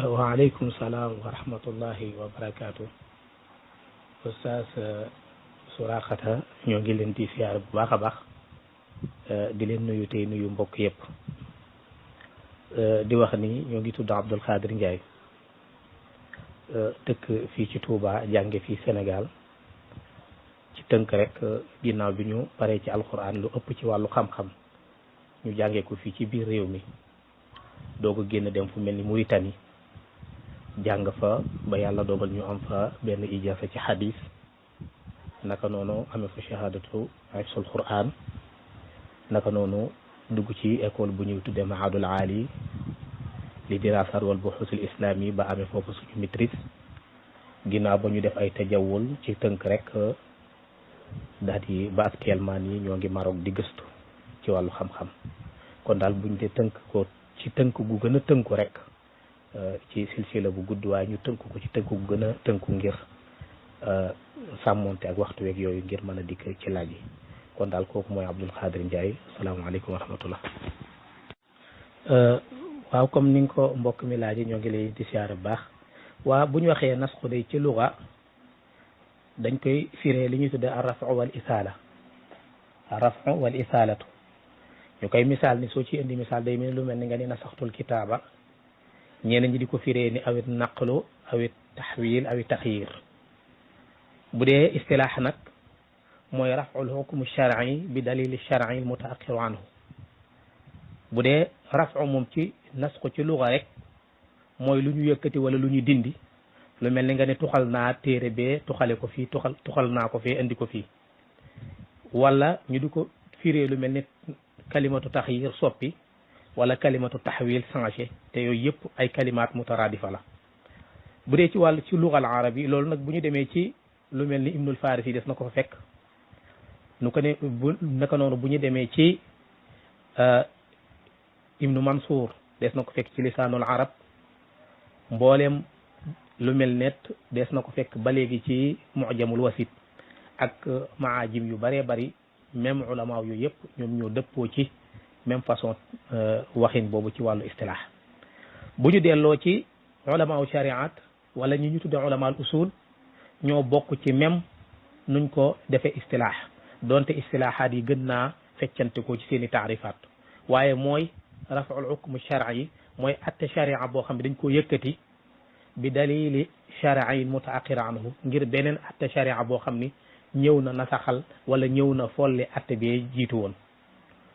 waaleykum salaam wa rahmatullahi wa barakaatu. Oustaz Suraxata ñoo ngi leen di siyaar bu baax a baax di leen nuyu tey nuyu mbokk yëpp di wax ni ñoo ngi tudd Abdul Xaadir Ndiaye dëkk fii ci Touba jànge fii Sénégal ci tënk rek ginnaaw bi ñu paree ci alxuraan lu ëpp ci wàllu xam-xam ñu jàngee ko fii ci biir réew mi doog a génn dem fu mel ni Mauritanie jàng fa ba yàlla dogal ñu am fa benn ijaasa ci xadis naka noonu amee fa shahadatu hifzul Qur'an naka noonu dugg ci école bu ñuy tuddee Mahadul Ali li dirasat wal buxuusul islami ba amee foofu suñu maîtrise ginnaaw ba ñu def ay tajawul ci tënk rek daal di ba actuellement nii ñoo ngi Maroc di gëstu ci wàllu xam-xam kon daal buñ dee tënk ko ci tënk gu gën a tënku rek ci silsila bu gudd waaye ñu tënk ko ci tënk gu gën a tënku ngir sàmmonte ak waxtu weeg yooyu ngir mën a dikk ci laaj yi kon daal kooku mooy Abdul Xaadir Ndiaye salaamaaleykum wa rahmatullah. waaw comme ni nga ko mbokk mi laaj ñoo ngi lay di siyaare bu baax waa bu ñu waxee nasxu day ci luga dañ koy firee li ñuy tuddee arrafu wal isaala arrafu wal isaalatu ñu koy misaal ni soo ci indi misaal day mel lu mel ni nga ni nasaxtul kitaaba ñeneen ñi di ko firee ni awit naqlu awit taxwil awit taxyir bu dee istilaax nag mooy raful xukmu shar'i bi dalili shar'i mutaaxiru anhu bu dee rafu moom ci nasxu ci luga rek mooy lu ñu yëkkati wala lu ñu dindi lu mel ni nga ne tuxal naa téere bee tuxale ko fii tuxal naa ko fee indi ko fii wala ñu di ko firee lu mel ni kalimatu taxyir soppi wala kalimatu taxwil changé te yooyu yëpp ay kalimaat mutaraadifa la bu dee ci wàllu ci lugal arabi loolu nag bu ñu demee ci lu mel ni ibnul farisi des na ko fa fekk nu ko ne bu naka noonu bu ñu demee ci ibnu mansour des na ko fekk ci lisaanul arab mbooleem lu mel net des na ko fekk ba léegi ci mujamul wasit ak maajim yu bëree bëri même ulama yooyu yëpp ñoom ñoo dëppoo ci même façon waxin boobu ci wàllu istilaax bu ñu delloo ci ulama u shariat wala ñi ñu tudde ulama al usul ñoo bokk ci même nuñ ko defee istilaax donte istilaaxaat yi gën naa feccante ko ci seen i taarifaat waaye mooy raful hukm shar'i yi mooy atte sharia boo xam ne dañ koo yëkkati bi dalili shar'i mutaaqir anhu ngir beneen atte sharia boo xam ni ñëw na nasaxal wala ñëw na folli atte bi jiitu woon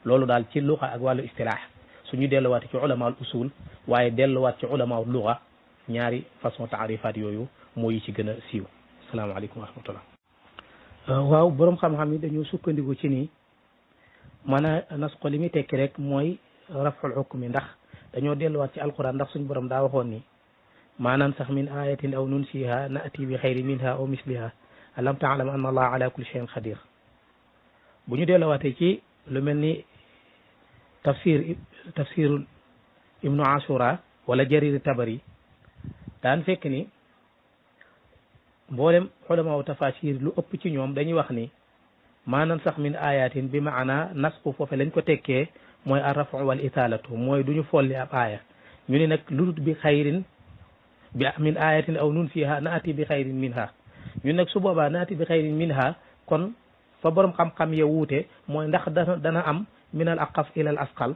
loolu daal ci luxa ak wàllu istilaax suñu delluwaat ci ulama al usul waaye delluwaat ci ulama al luxa ñaari façon taarifaat yooyu moo yi ci gën a siiw asalaamaaleykum wa rahmatullah. waaw borom xam-xam yi dañoo sukkandiku ci nii maanaam nasxu li muy tekki rek mooy raful xukmi ndax dañoo delluwaat ci alquran ndax suñu borom daa waxoon ni maanaam sax min ayatin aw nunsiha naati bi xayri minha aw misliha alam taalam anna allah ala kulli shay'in qadir bu ñu delluwaatee ci lu mel ni tafsirul ibnu ashura wala jariri tabari daan fekk ni mboolem ulama wa tafasir lu ëpp ci ñoom dañuy wax ni maanaam sax min ayatin bi maana nasxu foofe lañ ko tekkee mooy arrafu wal itaalatu mooy du ñu folli ab aaya ñu ne nag ludut bi xayrin bi min ayatin aw nunsiha naati bi xayrin minha ñu nag su boobaa naati bi xayrin minha kon fa borom xam-xam ya wuute mooy ndax dana am min al aqaf ila al asqal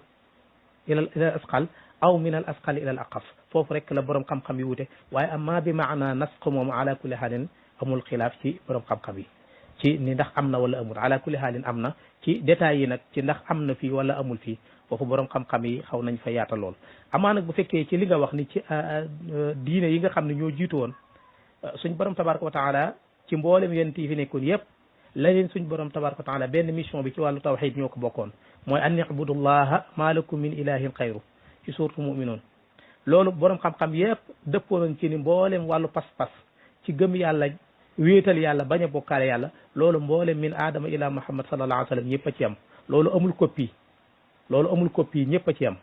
aw min al asqal ila al aqaf foofu rek la borom xam-xam yi wuute waaye amma bi maana nasq moom ala kulli xaalin amul xilaaf ci borom xam-xam yi ci ni ndax am na wala amul ala kulli xaalin am na ci détails yi nag ci ndax am na fii wala amul fii foofu borom xam-xam yi xaw nañ fa yaata lool amaa nag bu fekkee ci li nga wax ni ci diine yi nga xam ne ñoo jiitu woon suñ borom tabaraka wa taala ci mboolem yonent yi fi nekkoon yëpp la leen suñ borom tabaraka wa taala benn mission bi ci wàllu tawxid ñoo ko bokkoon mooy an ibudullaha ma lakum min ilahin xayru ci suuratu muminuun loolu borom xam-xam yëpp dëppoo nañ ci ni mboolem wàllu pas-pas ci gëm yàlla wéetal yàlla bañ a bokkaale yàlla loolu mboolem min aadama ila muhammad sallallahu alayhi wa sallam ñëpp a ci am loolu amul copie ñëpp a ci am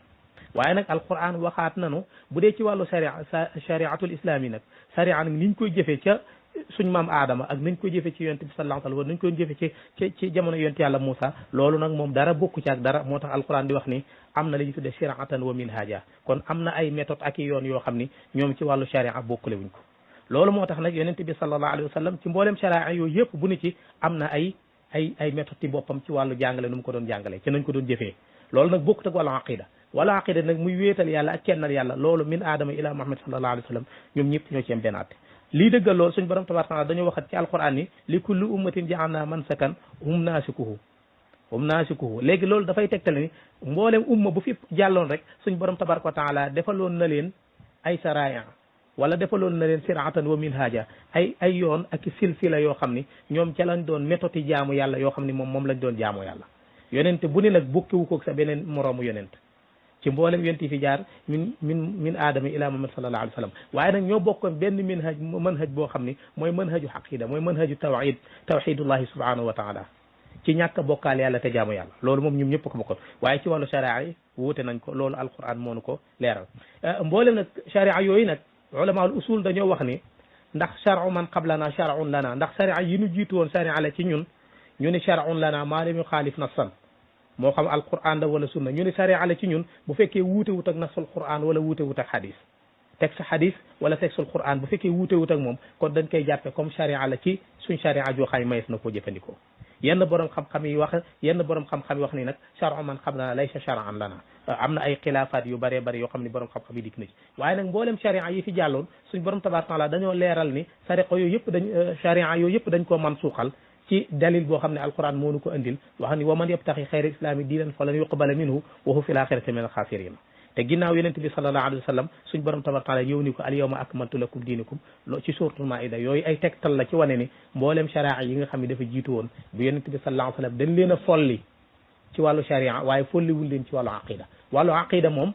waaye nag alquran waxaat nanu bu dee ci wàllu shariatul islam yi nag sharia nag niñ koy jëfee ca suñ maam aadama ak nañ ko jëfe ci yonent bi sallallahu alayhi wa sallam nañ ko jëfe ci jamono yonent yàlla Moussa loolu nag moom dara bokku ci ak dara moo tax alquran di wax ni am na li ñu tudde shir'atan wa minhaja kon am na ay méthode ak i yoon yoo xam ni ñoom ci wàllu sharia bokkule wuñ ko loolu moo tax nag yonent bi sallallahu alayhi wa sallam ci mboolem sharia yooyu yëpp bu ni ci am na ay méthode ci boppam ci wàllu jàngale nu mu ko doon jàngale ci nañ ko doon jëfee loolu nag bokkut ak wàllu aqida wala aqida nag muy wéetal yàlla ak kennal yàlla loolu min aadama ila muhammad sallallahu alayhi wa sallam ñoom ñëpp ñoo ci am benn àtte lii dëggal loolu suñ borom tabaaraka taala dañoo waxat ci alquran ni li kulli ummatin ja'alna mansakan hum naasikuhu léegi loolu dafay tegtale ni mboolem umma bu fi jàlloon rek suñ borom tabaaraka taala defaloon na leen ay saraya wala defaloon na leen siratan wa minhaja ay yoon ak silsila yoo xam ni ñoom ca lañ doon méthode yi jaamu yàlla yoo xam ni moom lañ doon jaamu yàlla yonent bu ni nag bukkiwu ko sa beneen moroomu yonent ci mboolem yonent yi fi jaar min aadama ila muhammad sallallahu alayhi wa sallam waaye nag ñoo bokkoon benn manhaj boo xam ni mooy manhaju aqida mooy manhaju tawxidullahi subhanahu wa taala ci ñàkk a bokkaal yàlla te jaamu yàlla loolu moom ñoom ñëpp ko bokkoon waaye ci wàllu sharia yi wuute nañ ko loolu alquran moo nu ko leeral mboolem nag sharia yooyu nag ulamaul usul dañoo wax ni ndax charu man qablana charun lana ndax sharia yi nu jiitu woon sharia la ci ñun ñu ni charun lana maa lam yuxaalif nassan moo xam alquran la wala sunna ñu ni sharia la ci ñun bu fekkee wuute wut ak nasul quran wala wuute wut ak hadis texte hadis wala textul quran bu fekkee wuute wut ak moom kon dañ koy jàppe comme sharia la ci suñ sharia joo xay mayes na koo jëfandikoo yenn borom xam-xam yi wax ni nag charu man qablana laysa charan lana am na ay xilaafaat yu bëree bëri yoo xam ne borom xam-xam yi dikk na ci waaye nag mboolem sharia yi fi jàlloon suñ borom tabaaraka taala dañoo leeral ni sharia yooyu yëpp dañ koo man suuxal ci dalil boo xam ne alquran moo nu ko andil wax ni wa man yabtaxi xayra islami diinan falan yuqbala minhu wa huwa fil axirati min alxaasirin te ginnaaw yonent bi sallallahu alayhi wa sallam suñ borom tabaaraka taala ñëw ni ko al yawma akmaltu lakum diinakum ci suuratul maida yooyu ay tegtal la ci wane ni mboolem sharia yi nga xam ne dafa jiitu woon bu yonent bi sallallahu alayhi wa sallam dañ leen a folli ci wàllu sharia waaye folliwul leen ci wàllu aqida moom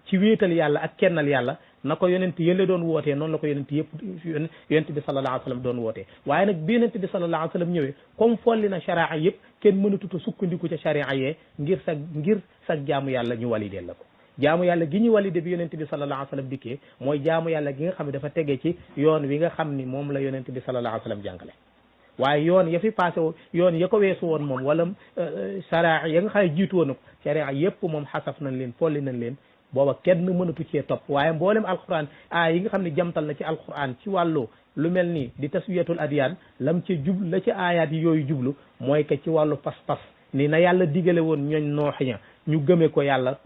ci wéetal yàlla ak kennal yàlla na ko yonent yële doon wootee noonu la ko yonent bi sallallahu alayhi wa sallam doon wootee waaye nag bi yonent bi sallallahu alayhi wa sallam ñëwee comme folli na sharia yëpp kenn mënatuta sukkandiku ca sharia yee ngir sa jaamu yàlla ñu walideel la ko jaamu yàlla gi ñu walide bi yonent bi sallallahu alayhi wa sallam dikkee mooy jaamu yàlla gi nga xam ne dafa tegee ci yoon wi nga xam ni moom la yonent bi sallallahu alayhi wa sallam jàngale waaye yoon ya fi passé yoon ya ko weesu woon moom wala sharia ya nga xam ne jiitu woon na ko sharia yëpp moom xasaf nañ leen folli nañ leen booba kenn mënatu cee topp waaye mboolem alquran yi nga xam ne jamtal na ci alquran ci wàllu lu mel ni di taswiyatul adiyaan lam ci la ci aayaat yi yooyu jublu mooy que ci wàllu pas-pas ni na yàlla digale woon ñooñ noox ña ñu gëmee ko yàlla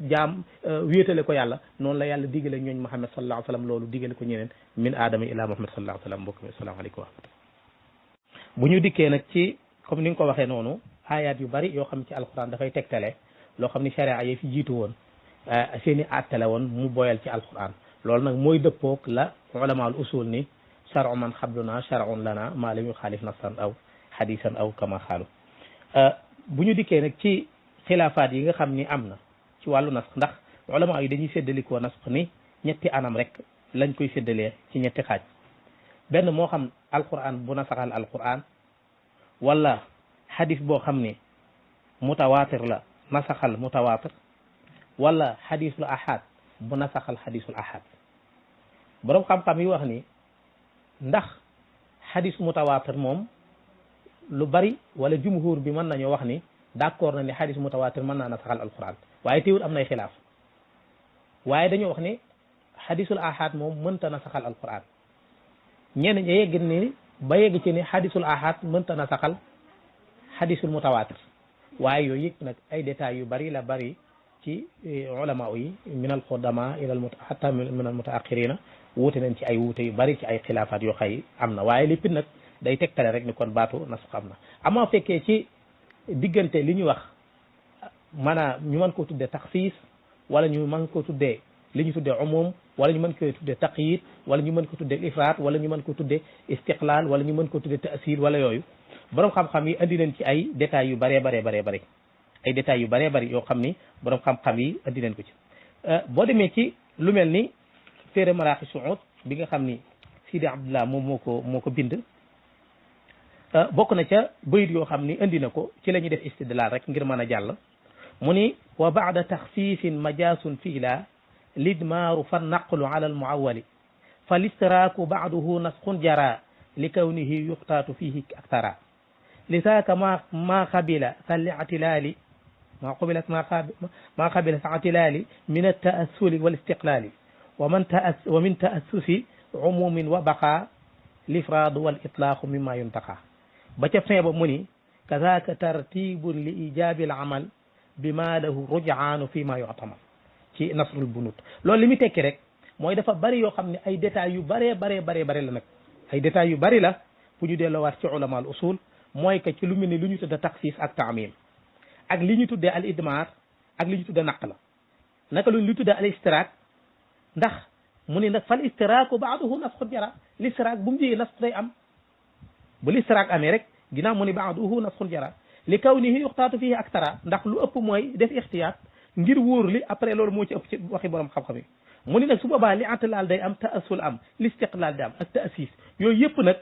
wéetale ko yàlla noonu la yàlla digale ñooñ Muhammad sallallahu alayhi wa sallam loolu digale ko ñeneen min aadama ila Muhammad sallallahu alayhi wa sallam mbokk mi asalaamaaleykum wa rahmatullah bu ñu dikkee nag ci comme ni nga ko waxee noonu aayaat yu bari yoo xam ci alquran dafay tegtale loo xam ni sharia yi fi jiitu woon seeni àttale woon mu boyal ci alquran loolu nag mooy dëppoog la ulama al usul ni charu man xabluna charun lana maa lam yuxaalif nassan aw hadisan aw kama xaalu bu ñu dikkee nag ci xilaafaat yi nga xam ni am na ci wàllu nasx ndax ulama yi dañuy séddalikoo nasx ni ñetti anam rek lañ koy séddalee ci ñetti xaaj benn moo xam alquran bu nasaxal alquran wala hadis boo xam ni mutawaatir la nasaxal mutawaatir wala hadisul ahad bu nasaxal hadisul ahad borom xam-xam yi wax ni ndax hadis mutawaatir moom lu bari wala jumhur bi mën nañoo wax ni d'accord na ni hadis mutawaatir mën naa nasaxal alquran waaye teewul am nay xilaaf waaye dañoo wax ni hadisul ahad moom mënta nasaxal alquran ñenn ñi yegg ni ba yegg ci ni hadisul ahad mënta nasaxal hadisul mutawaatir waaye yooyu yëpp nag ay détails yu bari la bari ci ulama yi min al qudama ila hatta min al mutaaqirina wuute nañ ci ay wuute yu bari ci ay xilaafaat yoo xay am na waaye lépp nag day tegtale rek ni kon baatu nasx am na amaa fekkee ci diggante li ñu wax maanaam ñu mën koo tuddee taxsiis wala ñu mën koo tuddee li ñu tuddee umum wala ñu mën ko tuddee taqyid wala ñu mën ko tuddee ifraat wala ñu mën ko tuddee istiqlaal wala ñu mën ko tuddee taasiir wala yooyu borom xam-xam yi andi nañ ci ay détails yu baree bëri ay détails yu bëree bëri yoo xam ni borom xam-xam yi andi nañ ko ci boo demee ci lu mel ni téere Maraaxi Suud bi nga xam ni Sidi Abdullah moom moo ko bind bokk na ca bayit yoo xam ni andi na ko ci la ñuy def istidlaal rek ngir mën a jàll mu ni wa baada taxsiisin majaasun fiila lidmaaru fa naqlu ala almuawali fa listiraaku baaduhu nasqun jara li kawnihi yuxtaatu fihi aktara lisaaka ma xabila sa li'tilaali ما قبلت ما قبلت اعتلال من التأسل والاستقلال ومن تأسس عموم وبقاء الإفراد والإطلاق مما ينتقى بتفهم مني كذاك ترتيب لإيجاب العمل بما له رجعان فيما يعتمد ci nasrul bunut loolu li muy tekki rek mooy dafa bari yoo xam ne ay détails yu bari la nag ay détails yu bari la fu ñu delloowaat ci ulama al usul mooy que ci lu mel ni lu ñu tudde taxsis ak taamim ak li ñu tuddee al idmar ak li ñu tuddee naqla naka lu ñu tuddee al istiraak ndax mu ne nag fal istiraaku baaduhu nasxu jara l'istiraak bu mu jigee nasx day am bu l'istiraak amee rek ginnaaw mu ne baaduhu nasxu jara li kawnihi yuxtaatu fihi aktara ndax lu ëpp mooy def ixtiyaat ngir wóor li après loolu moo ci ëpp ci waxi borom xam-xam yi mu ne nag su boobaa li atlaal day am taasul am listiqlaal day am ak taasis yooyu yëpp nag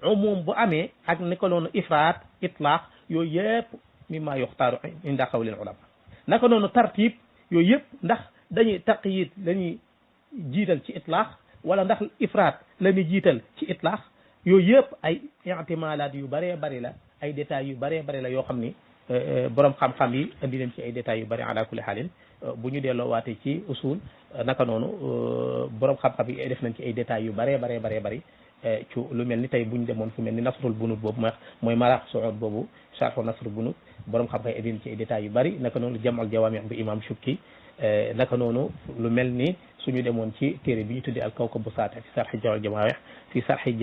umum bu amee ak ni ko noonu ifraat itlaax yooyu yëpp mimma yuxtaaru inda qawlil ulama naka noonu tartib yooyu yëpp ndax dañuy taqyid dañuy jiital ci itlaax wala ndax ifraat la ñuy jiital ci itlaax yooyu yëpp ay ihtimalaat yu bëree bëri la ay détails yu bëree bëri la yoo xam ni borom xam-xam yi indi nañ ci ay détails yu bëri ala kulli xaalin bu ñu delloo waate ci usul naka noonu borom xam-xam yi def nañ ci ay détails yu bëree bëri ci lu mel ni tey buñ demoon fu mel ni nasrul bunut boobu mooy maraq suud boobu sharhu nasrul bunut borom xam-xam indi nañ ci ay détails yu bëri naka noonu jam'ul jawaami' bu imam Shukki naka noonu lu mel ni suñu demoon ci téere bi ñu tuddee al kawkabu saati fi sarxi jam'ul jawaami' fi sarxi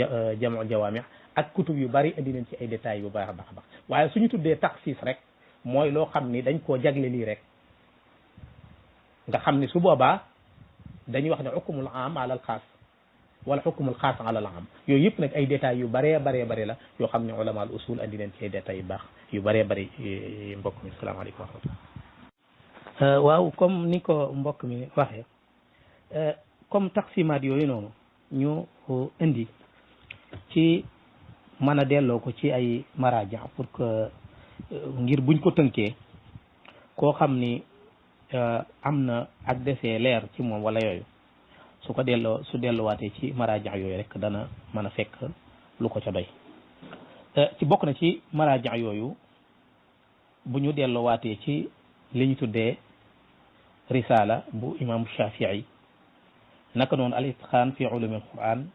jam'ul jawaami' ak kutub yu bari indi nañ ci ay détails yu baax a baax waaye suñu tuddee taxsis rek mooy loo xam ni dañ koo jagle lii rek nga xam ni su boobaa dañuy wax ne xukumul am ala al xaas wala xukumul xaas ala al am yooyu yëpp nag ay détails yu bëree la yoo xam ne ulama al usul andi nañ ci ay détails yu baax yu bëree bëri mbokk mi salaamaaleykum wa rahmatullah waaw comme ni ko mbokk mi waxee comme taksimaat yooyu noonu ñu indi ci mën a delloo ko ci ay maraja pour que ngir buñ ko tënkee koo xam ni am na ak desee leer ci moom wala yooyu su ko delloo su delluwaatee ci maraja yooyu rek dana mën a fekk lu ko ca doy ci bokk na ci maraja yooyu bu ñu delluwaatee ci li ñu tuddee risala bu imam Shafii naka noonu al itqaan fi ulumi al quran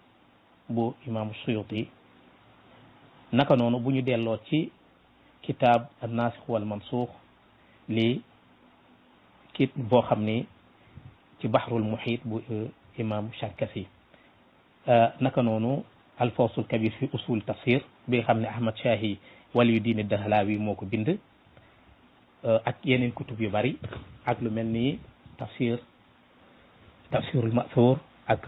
bu imam Suyuti naka noonu bu ñu delloo ci kitaab an nasikh wal mansukh lii kit boo xam ni ci bahrul muhit bu imam Sharkasi naka noonu al fawsul kabir fi usul tafsir bi nga xam ne Ahmad Shahi waliyu diine Dahlawi moo ko bind ak yeneen kutub yu bari ak lu mel ni tafsirul ma'thur ak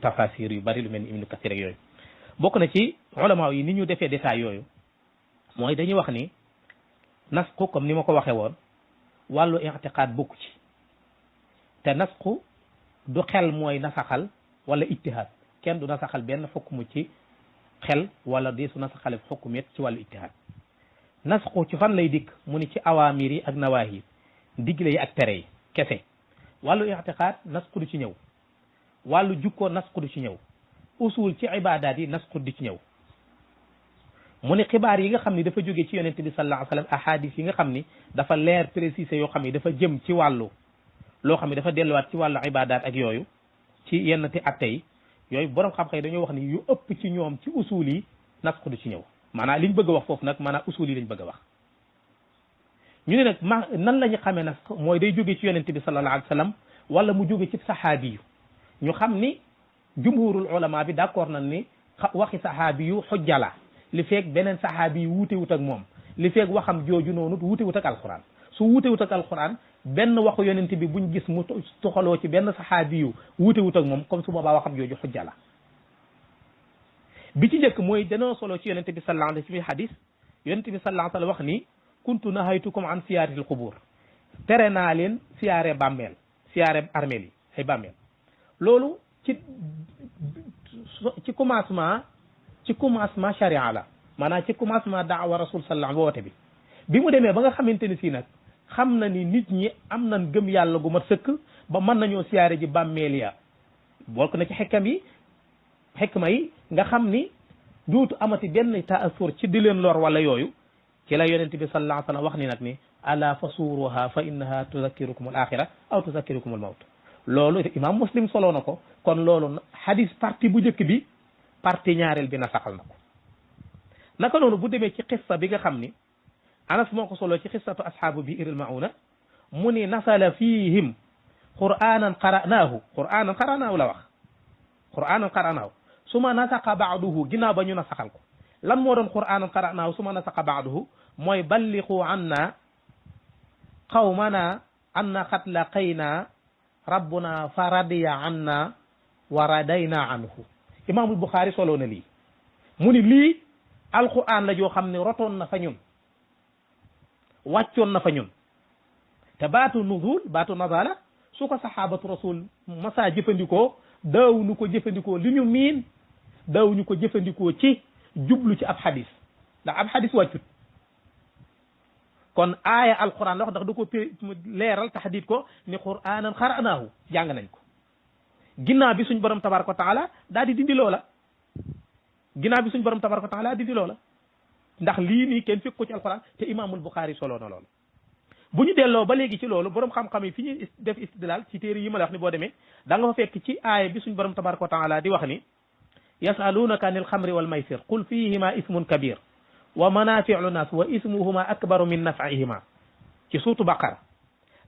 tafasir yu bari lu mel ni Ibnu Kathir ak yooyu bokk na ci ulama yi ni ñu defee détail yooyu mooy dañuy wax ni nasxu comme ni ma ko waxee woon wàllu i'tiqaad bokku ci te nasxu du xel mooy nasaxal wala ijtihaad kenn du nasaxal benn xukmu ci xel wala di su nasaxale xukm it ci wàllu ijtihaad nasxu ci fan lay dikk mu ni ci awaamir yi ak nawaahi digle yi ak tere yi kese wàllu i'tiqaad nasxu du ci ñëw wàllu jukkoo nasxu du ci ñëw usul ci ibaadaat yi nasxu di ci ñëw mu ne xibaar yi nga xam ni dafa jóge ci yonente bi sallallahu alayhi wa sallam ahadis yi nga xam ni dafa leer précisé yoo xam ni dafa jëm ci wàllu loo xam ne dafa delluwaat ci wàllu ibaadaat ak yooyu ci yenn ti atte yi yooyu borom xam-xam yi dañoo wax ni yu ëpp ci ñoom ci usul yi nasxu du ci ñëw maanaam liñ bëgg a wax foofu nag maanaam usul yi lañ bëgg a wax ñu ne nag nan la ñu xamee nasx mooy day jóge ci yonente bi sallallahu alayhi wa sallam wala mu jóge ci saxaabi yu ñu xam ni jumhurul ulama bi d'accord nañ ni waxi saxaabi yu xujja la li feeg beneen saxaabi yi wuute wut ak moom li feeg waxam jooju noonu wuute wut ak alquran su wuute wut ak alquran benn waxu yonent bi buñ gis mu toxaloo ci benn saxaabi yu wuute wut ak moom comme su boobaa waxam jooju xujja la bi ci njëkk mooy danoo solo ci yonent bi sallallahu alayhi wa sallam hadis yonent bi sallallahu alayhi wa sallam wax ni kuntu nahaytukum an siyaaratil qubur tere naa leen siyaare bàmmeel siyaare armeel yi ay bàmmeel loolu ci commencement charia la maanaam ci commencement daawa rasul sallallahu alayhi wa sallam woote bi mu demee ba nga xamante ni si nag xam na ni nit ñi am nañ gëm yàlla gu mat sëkk ba mën nañoo siyaare ji bàmmeel ya bokk na ci xikma yi nga xam ni duutu amati benn taasur ci di leen lor wala yooyu ci la yonent bi sallallahu alayhi wa sallam wax ni nag ni ala fasuruha fa innaha tuzakkirukum al axira aw tuzakkirukum al mawt loolu imam muslim soloo na ko kon loolu hadis partie bu njëkk bi partie ñaareel bi na saxal na ko naka noonu bu demee ci xissa bi nga xam ni anas moo ko soloo ci xissatu ashaabu bi iril mauna mu ni nasala fihim qur'anan qara'naahu la wax qur'anan qara'naahu suma nasaqa ba'duhu ginnaaw ba ñu nasaxal ko lan moo doon qur'anan qara'naahu suma nasaqa ba'duhu mooy balliqu anna qawmana anna qad laqayna rabbuna fa radiya anna wa radayna anhu imaamul Buxaari soloo na lii mu ni lii alquran la joo xam ne rotoon na fa ñun wàccoon na fa ñun te baatu nuzul baatu nazala su ko sahabatu rasul masa jëfandikoo daawuñu ko jëfandikoo li ñu miin daawuñu ko jëfandikoo ci jublu ci ab xadis ndax ab xadis wàccut kon aaya alquran la wax ndax da ko leeral taxdiit ko ni qur'anan qara'naahu jàng nañ ko ginnaaw bi suñ borom tabaraka wa taala daa di dindi loola ginnaaw bi suñ borom tabaraka wa taala dindi loola ndax lii nii kenn fekk ko ci alquran te imaamul Buxaari soloo na loolu bu ñu delloo ba léegi ci loolu borom xam-xam yi fi ñuy def istidlal ci téere yi ma la wax ni boo demee da nga fa fekk ci aaya bi suñ borom tabaraka wa taala di wax ni yasalunaka anil xamri wal maysir qul fihima ismun kabir wa manafiu linnas wa ismuhuma akbaru min naf'ihima ci suurtu baqara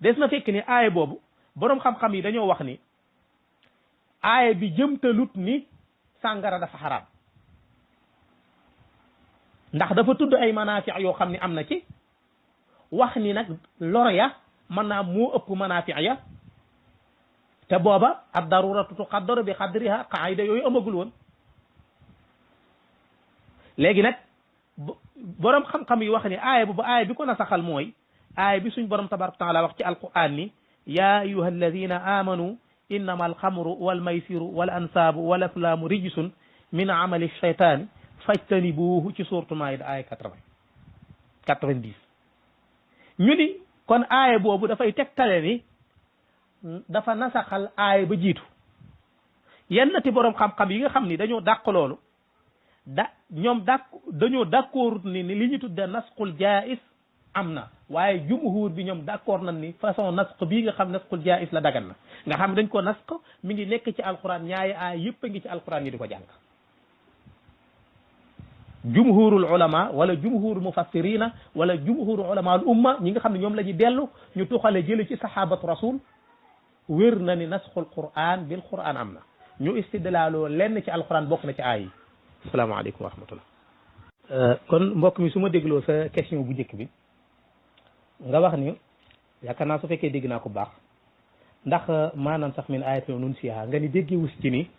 des na fekk ni aaya boobu borom xam-xam yi dañoo wax ni aaya bi jëmtalut ni sàngara dafa xaraam ndax dafa tudd ay manafi yoo xam ne am na ci wax ni nag lor ya mën naa moo ëpp manafi ya te booba ad daruratu tuqaddaru bi qadriha qaayida yooyu amagul woon léegi nag borom xam-xam yi wax ni aaya bu ba aaya bi ko nasaxal mooy aaya bi suñ borom tabaraka taala wax ci alquran ni ya ayuha alladina amanu innama alxamru walmaysiru wal ansaabu wal aslaamu rijsun min amali shaytaani fajtanibuuhu ci suuratu maayida aaya 90 ñu ni kon aaya boobu dafay tegtale ni dafa nasaxal aaya ba jiitu yennati borom xam-xam yi nga xam ni dañoo dàq loolu ñoom dañoo d'accord ni li ñu tudde nasqul jaais am na waaye jumhur bi ñoom d'accord nañ ni façon nasq bii nga xam nasqul jaais la dagan na nga xam dañ ko nasq mi ngi nekk ci alquran ñaari aaya yëpp a ngi ci alquran yi di ko jàng jumhurul ulama wala jumhurul mufassirina wala jumhurul ulama al umma ñi nga xam ne ñoom la ñuy dellu ñu tuxale jële ci sahabatu rasul wér na ni nasxul quran bil quran am na ñu istidlaaloo lenn ci alquran bokk na ci aay yi asalaamaaleykum wa rahmatullah kon mbokk mi su ma dégloo sa question bu njëkk bi nga wax ni yaakaar naa su fekkee dégg naa ko baax ndax maanaam sax min ayatin nunsiha nga ni déggi wus ci ni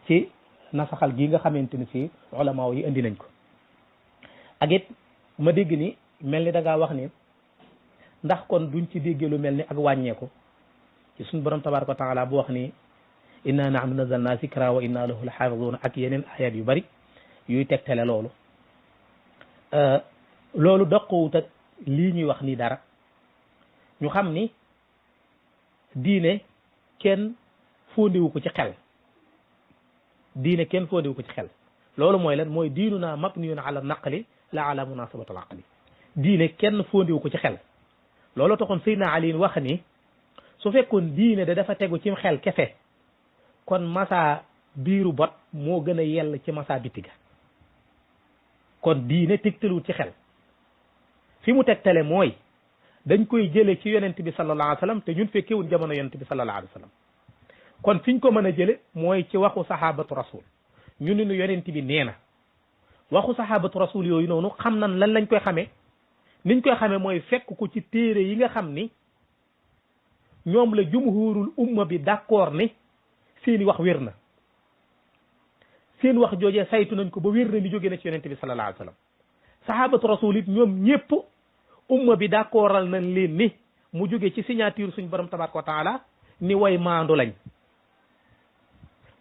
ci nasaxal gi nga xamante ni si ulama yi indi nañ ko ak it ma dégg ni mel ni da ngaa wax ni ndax kon duñ ci déggee lu mel ni ak wàññeeku ci suñu borom tabaraka wa taala bu wax ni inna nahnu nazzalna zikra wa inna lahu la xaafiduna ak yeneen ayat yu bari yuy tegtale loolu loolu daqowut ak lii ñuy wax ni dara ñu xam ni diine kenn fondiwu ko ci xel diine kenn fondiwu ko ci xel loolu mooy lan mooy diinuna mabniyun ala naqli la ala munasabati al aqli diine kenn fondiwu ko ci xel loolu taxoon Seydina Ali wax ni su fekkoon diine da dafa tegu ci xel kese kon masa biiru bot moo gën a yell ci masa bitiga kon diine tegtaluwut ci xel fi mu tegtale mooy dañ koy jële ci yonent bi sallallahu alayhi wa sallam te ñun fekkewul jamono yonent bi sallallahu alayhi wa sallam kon fiñ ko mën a jële mooy ci waxu sahabatu rasul ñu ni nu yonent bi nee na waxu sahabatu rasul yooyu noonu xam nan lan lañ koy xamee niñ koy xamee mooy fekk ko ci téere yi nga xam ni ñoom la jumhurul umma bi d'accord ni seeni wax wér na seen wax joojee saytu nañ ko ba wér na ni jóge na ci yonent bi sallallahu alayhi wa sallam sahabatu rasul it ñoom ñëpp umma bi d'accordal nañ leen ni mu jóge ci signature suñ borom tabaraka wa taala ni way maandu lañ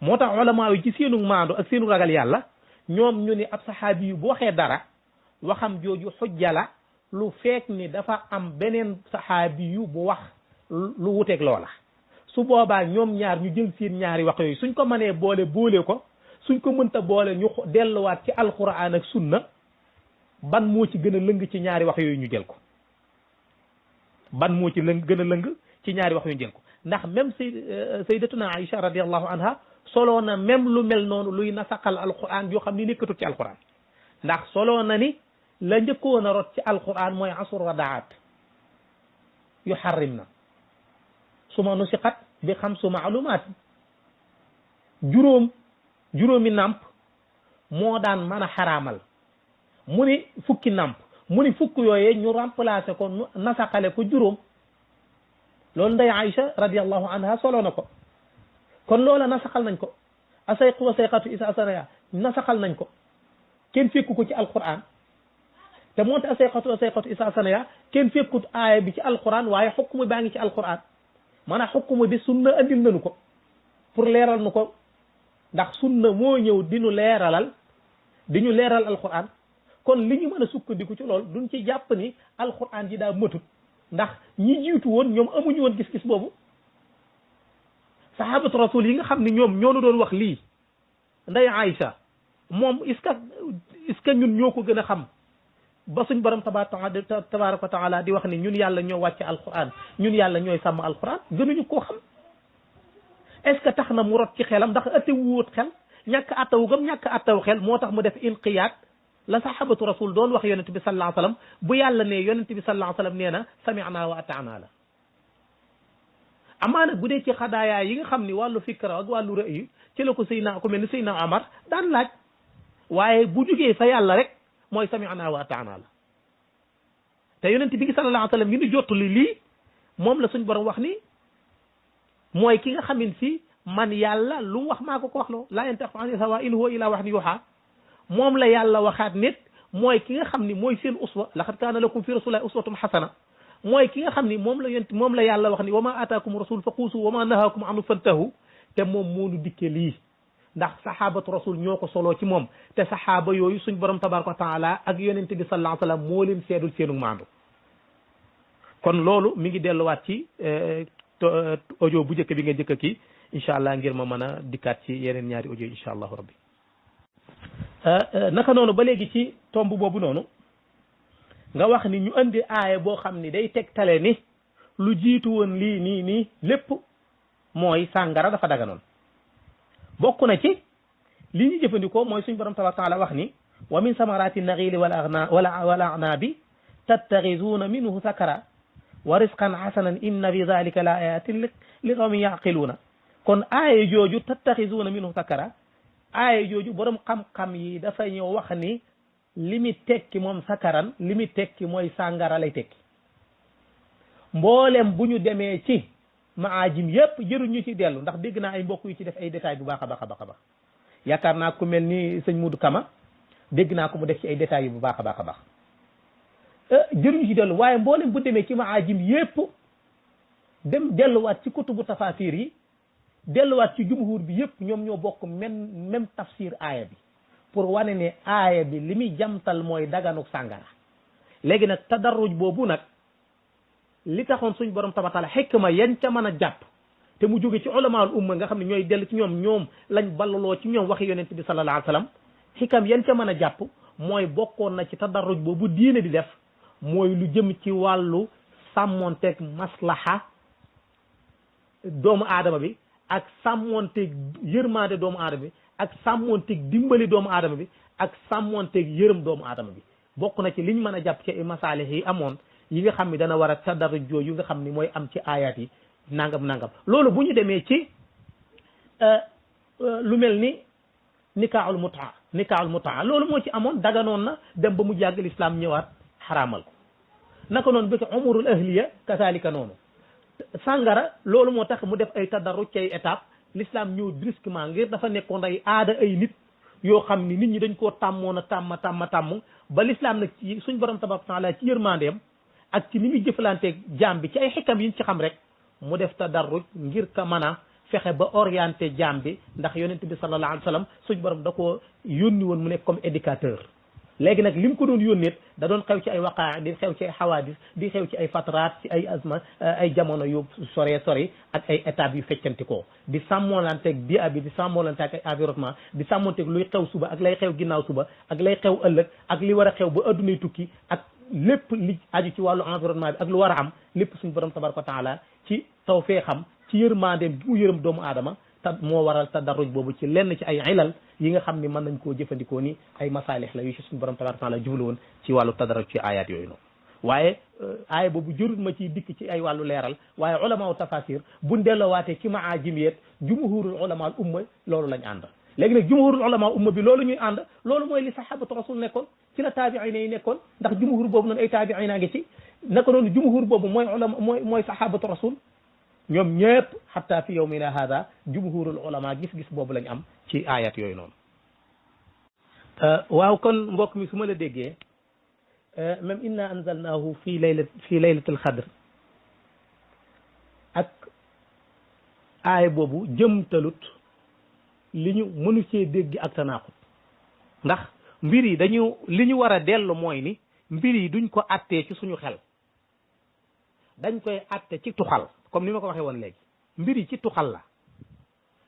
moo tax ulama yi ci seenu maandu ak seenu ragal yàlla ñoom ñu ni ab saxaabi yu bu waxee dara waxam jooju xujja la lu fekk ni dafa am beneen saxaabi yu bu wax lu wuteeg loola su boobaa ñoom ñaar ñu jël seen ñaari wax yooyu suñ ko mënee boole ko suñ ko mënta boole ñu delluwaat ci alquran ak sunna ban moo ci gën a lëng ci ñaari wax yooyu ñu jël ko ban moo ci gën a lëng ci ñaari wax yooyu ñu jël ko ndax même sayyidatuna Aïcha radiyallahu anha soloo na même lu mel noonu luy nasaqal alquran yoo xam ni nekkatul ci alquran ndax soloo na ni la njëkkoon a rot ci alquran mooy asru radaat yu xarrim na suma nusiqat bi xamsu maalumaat juróomi nàmp moo daan mën a xaraamal mu ni fukki nàmp mu ni fukk yooyee ñu remplacé ko nasaqale ko juróom loolu nday Aïcha radiyallahu anha solo na ko kon loola nasaxal nañ ko asayqu wa sayqatu isa sanaya nasaxal nañ ko kenn fekku ko ci alquran te moonte asayqatu wa sayqatu isa sanaya kenn fekkut aaya bi ci alquran waaye xukmu baa ngi ci alquran maanaam xukmu bi sunna andil nañu ko pour leeral nu ko ndax sunna moo ñëw di ñu leeral alquran kon li ñu mën a sukkandiku ci loolu duñ ci jàpp ni alquran ji daa mëtut ndax ñi jiitu woon ñoom amuñu woon gis-gis boobu sahabatu rasul yi nga xam ne ñoom ñoo nu doon wax lii nday Aïcha moom est-ce que ñun ñoo ko gën a xam ba suñ borom tabaraka wa taala di wax ni ñun yàlla ñoo wàcce alquran ñun yàlla ñooy sàmm alquran gënuñu koo xam est-ce que tax na mu rot ci xelam ndax attewu wóot xel ñàkk attawu gam ñàkk attawu xel moo tax mu def inqiyaat la sahabatu rasul doon wax yonent bi sallallahu alayhi wasallam bu yàlla ne yonent bi sallallahu alayhi wasallam nee na sami'na wa ata'na la amaana bu dee ci xadaayaa yi nga xam ni wàllu fikra ak wàllu rëy ci la ko Seydina ku mel ni Seydina Amar daan laaj waaye bu jugee fa yàlla rek mooy sami'na wa ata'na la te yonent bi sallallahu alayhi wasallam yi ñu jottali lii moom la suñ borom wax ni mooy ki nga xamin si man yàlla lu mu wax maa ko wax loo laa yantiqu anil hawaa in huwa illaa wahyun yuuhaa moom la yàlla waxaat nit mooy ki nga xam ni mooy seen uswa laqad kaana lakum fi rasulillahi uswatun hasana mooy ki nga xam ni moom la yàlla wax ni wa ma ataakum rasul fa xuusu wa ma nahaakum anhu fantahu te moom moo nu dikke lii ndax sahabatu rasul ñoo ko soloo ci moom te sahaaba yooyu suñ borom tabaraka wa taala ak yonente bi sallallahu alayhi wasallam moo leen seedul seenu maandu kon loolu mi ngi delluwaat ci audio bu njëkk bi nga njëkk kii incha allah ngir ma mën a dikkaat ci yeneen ñaari audio incha allahu rabbi naka noonu ba léegi ci tomb boobu noonu nga wax ni ñu andi aaya boo xam ni day tegtale ni lu jiitu woon lii nii lépp mooy sàngara dafa daganoon bokk na ci li ñu jëfandikoo mooy suñ borom tabaraka taala wax ni wa min samarati naxili wal a'nabi tattaxizuuna minhu sakara wa risqan hasanan inna fi dhalika la ayatin li qawmin yaqiluuna kon aaya jooju tattaxizuuna minhu sakara aaya jooju borom xam-xam yi dafa ñëw wax ni li mi tekki moom sakaran li mi tekki mooy sàngara lay tekki mboolem bu ñu demee ci maajim yépp jëruñu ci dellu ndax dégg naa ay mbokk yu ci def ay détails bu baax a baax a baax yaakaar naa ku mel ni sëñ Mudu Kama dégg naa ko mu def ci ay détails yu bu baax a baax a baax jëruñu ci dellu waaye mboolem bu demee ci maajim yépp dem delluwaat ci kutubu tafasir yi delluwaat ci jumhur bi yépp ñoom ñoo bokk même tafsir aaya bi pour wane ne aaya bi li muy jamtal mooy daganuk sàngara léegi nag tadarruj boobu nag li taxoon suñ borom tabaaraka taala xikma yan ca mën a jàpp te mu jóge ci ulamaul umma nga xam ne ñooy dellu ci ñoom lañ ballaloo ci ñoom waxi yonent bi sallallahu alayhi wa sallam xikam yan ca mën a jàpp mooy bokkoon na ci tadarruj boobu diine di def mooy lu jëm ci wàllu sàmmonteeg maslaha doomu aadama bi ak sàmmonteeg yërmaande doomu aadama bi ak sàmmonteeg dimbali doomu aadama bi ak sàmmonteeg yërëm doomu aadama bi bokk na ci liñ mën a jàpp ci masaalih yi amoon yi nga xam ne dana war a tadarruj jooju nga xam ni mooy am ci ayat yi nangam loolu bu ñu demee ci lu mel ni nikaahul mutaa loolu moo ci amoon daganoon na dem ba mu jàgg lislaam ñëwaat xaraamal ko naka noonu ba ci umurul ahliya kasaalika noonu sàngara loolu moo tax mu def ay tadarruj ci ay étape l'islam ñëw brusquement ngir dafa nekkoon ay aada ay nit yoo xam ni nit ñi dañ koo tàmmoon a tàmm ba l'islam nag ci suñ borom tabaraka taala ci yërmandeem ak ci ni muy jëflanteeg jaam bi ci ay xikam yi ñu ci xam rek mu def tadarruj ngir ka mën a fexe ba orienté jaam bi ndax yonent bi sallallahu alayhi wa sallam suñ borom da koo yónni woon mu nekk comme éducateur léegi nag lim ko doon yónneet da doon xew ci ay waqaa di xew ci ay xawaadis di xew ci ay fatraat ci ay azma ay jamono yu sore ak ay étapes yu feccantikoo di sàmmoonanteeg bi abi di sàmmoonanteeg ay environnement di sàmmoonteeg luy xew suba ak lay xew ginnaaw suba ak lay xew ëllëg ak li war a xew ba addunay tukki ak lépp li aju ci wàllu environnement bi ak lu war a am lépp suñu borom tabaraka wa taala ci tawfeexam ci yërmandeem gi mu yërëm doomu aadama te moo waral tadarruj boobu ci lenn ci ay ilal yi nga xam ni mën nañ koo jëfandikoo ni ay masaalix la yu ci suñu borom tabaraka taala jublu woon ci wàllu tadarruj ci ayat yooyu noonu waaye aaya boobu jërut ma ciy dikk ci ay wàllu leeral waaye ulama u tafasir buñ delloowaatee ci maajim yeet jumhurul ulama al umma loolu lañ ànd léegi nag jumhurul ulama umma bi loolu ñuy ànd loolu mooy li sahabatu rasul nekkoon ci la taabiina yi nekkoon ndax jumhur boobu noonu ay taabiina ngi ci naka noonu jumhur boobu mooy ulama mooy sahabatu rasul ñoom ñëpp xatta fi yawmina hada jumhurul ulama gis-gis boobu lañ am ci ayat yooyu noonu waaw kon mbokk mi su ma la déggee même inna anzalnahu fi laylatil xadr ak aaya boobu jëmtalut li ñu mënu cee dégg ak tanaaxut ndax mbir yi dañu li ñu war a dellu mooy ni mbir yi duñ ko attee ci suñu xel dañ koy atte ci tuxal comme ni ma ko waxee woon léegi mbir yi ci tuxal la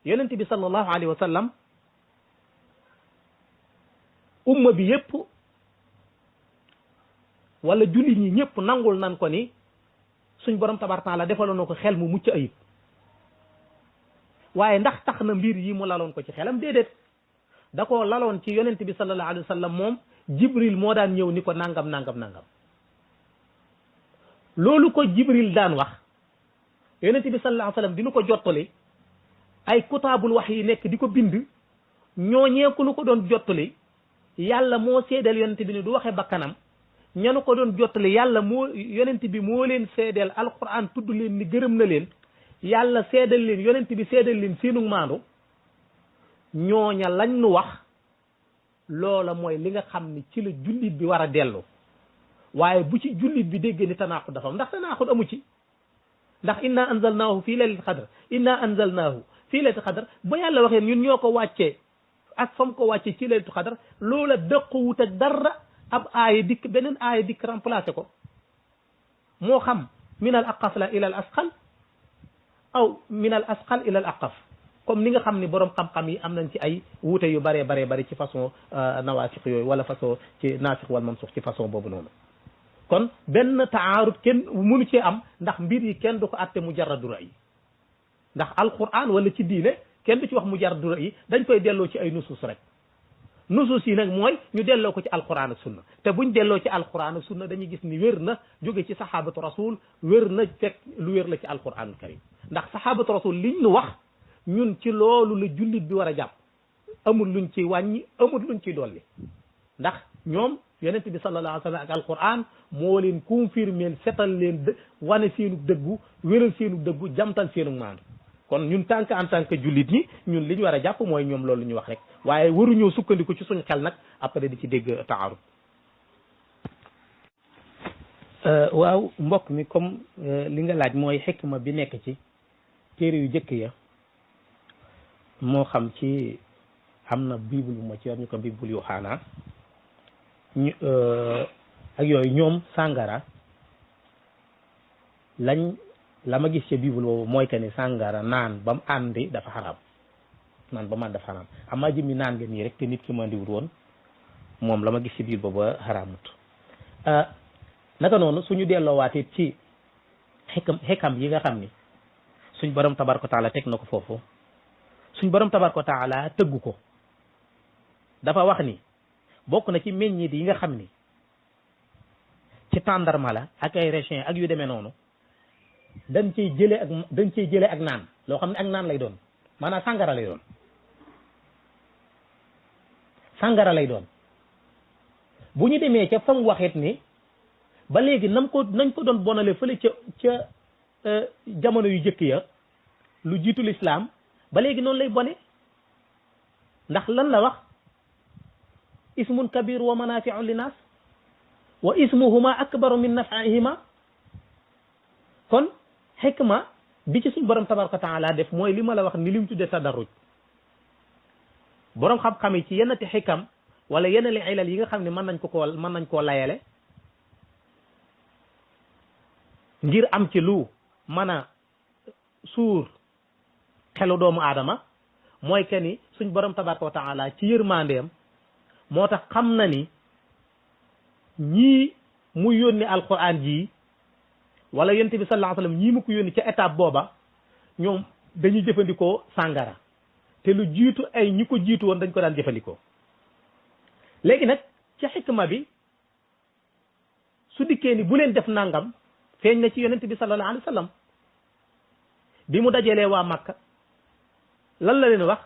yonent bi sallallahu alayhi wa sallam umma bi yépp wala jullit ñi ñëpp nangul nan ko ni suñ borom tabaaraka taala defaloon na ko xel mu mucc ayib waaye ndax tax na mbir yi mu laloon ko ci xelam déedéet da koo laloon ci yonent bi sallallahu alayhi wa sallam moom jibril moo daan ñëw ni ko nangam nangam nangam loolu ko jibril daan wax yonent bi sallallahu alayhi wa sallam dina ko jottali ay kutaabul wax yi nekk di ko bind ñooñee ku nu ko doon jottali yàlla moo seedeel yonent bi ni du waxe bakkanam ñanu ko doon jottali yàlla moo yonent bi moo leen seedeel alquran tudd leen ni gërëm na leen yàlla seedal leen yonent bi seedal leen seenu maandu ñooña lañ nu wax loola mooy li nga xam ni ci la jullit bi war a dellu waaye bu ci jullit bi dégg ni tanaaxud dafa am ndax tanaaxud amu ci ndax inna anzalnaahu fii laylatil qadr inna anzalnaahu fii laylatil qadr ba yàlla waxee ñun ñoo ko wàccee ak fam ko wàccee ci laylatul qadr loola dëqwut ak dara ab aaya dikk beneen aaya dikk remplacé ko moo xam min al aqaf la ila al asqal aw min al asqal ila al aqaf comme ni nga xam ni borom xam-xam yi am nañ ci ay wuute yu baree baree bari ci façon nawaasix yooyu wala façon ci naasix wal mansuux ci façon boobu noonu kon benn taarud kenn mënu cee am ndax mbir yi kenn du ko atte mujarradu ra'yi ndax alquran wala ci diine kenn du ci wax mujarradu ra'yi dañ koy delloo ci ay nusus rek nusus yi nag mooy ñu delloo ko ci alquran ak sunna te buñ delloo ci alquran ak sunna dañuy gis ni wér na jóge ci sahabatu rasul wér na fekk lu wér la ci alquranul karim ndax sahabatu rasul liñ nu wax ñun ci loolu la jullit bi war a jàpp amul luñ ci wàññi amul luñ ciy dolli ndax ñoom yonent bi sallallahu alayhi wa sallam ak alquran moo leen confirmer setal leen wane seenu dëggu wéral seenu dëggu jamtal seenu maandu kon ñun en tant que jullit ñi ñun li ñu war a jàpp mooy ñoom loolu ñu wax rek waaye waruñoo sukkandiku ci suñu xel nag après di ci dégg taarud waaw mbokk mi comme li nga laaj mooy xikma bi nekk ci téere yu jëkk ya moo xam ci am na bible bu ma ci yor ñu ko bible yu xaanaa ñu ak yooyu ñoom sàngara la ma gis ca bible boobu mooy que ni sàngara naan ba mu àndi dafa xaraam naan ba mu ànd dafa xaraam amaa jëmmi naan nga nii rek te nit ki ma ndiwut woon moom la ma gis ci bible boobu xaraamut naka noonu suñu delloowaatee ci xikam yi nga xam ni suñ borom tabaraka taala teg na ko foofu suñ borom tabaraka taala tëggu ko dafa wax ni bokk na ci meññit yi nga xam ni ci tàndarma la ak ay raisin ak yu demee noonu dañ ciy jëlee ak naan loo xam ne ak naan lay doon maanaam sàngara lay doon sàngara lay doon bu ñu demee ca fam waxit ni ba léegi nañ ko doon bonale fële ca jamono yu jëkk ya lu jiitu lislaam ba léegi noonu lay bone ndax lan la wax ismun kabir wa manafiu linnas wa ismuhuma akbaru min nafihima kon xikma bi ci suñ borom tabaraka taala def mooy li ma la wax ni lim tudde tadarruj borom xam-xam yi ci yennati xikam wala yeneen li ilal yi nga xam ne mën nañ koo layale ngir am ci lu mën a suur xelu doomu aadama mooy que ni suñ borom tabaraka wa taala ci yërmandeem moo tax xam na ni ñii mu yónni alquran ji wala yonent bi sallallahu alayhi wa sallam ñii mu ko yónni ca étape booba ñoom dañuy jëfandikoo sàngara te lu jiitu ay ñi ko jiitu woon dañ ko daan jëfandikoo léegi nag ci xikma bi su dikkee ni bu leen def nangam feeñ na ci yonent bi sallallahu alayhi wa sallam bi mu dajalee waa Makka lan la leen wax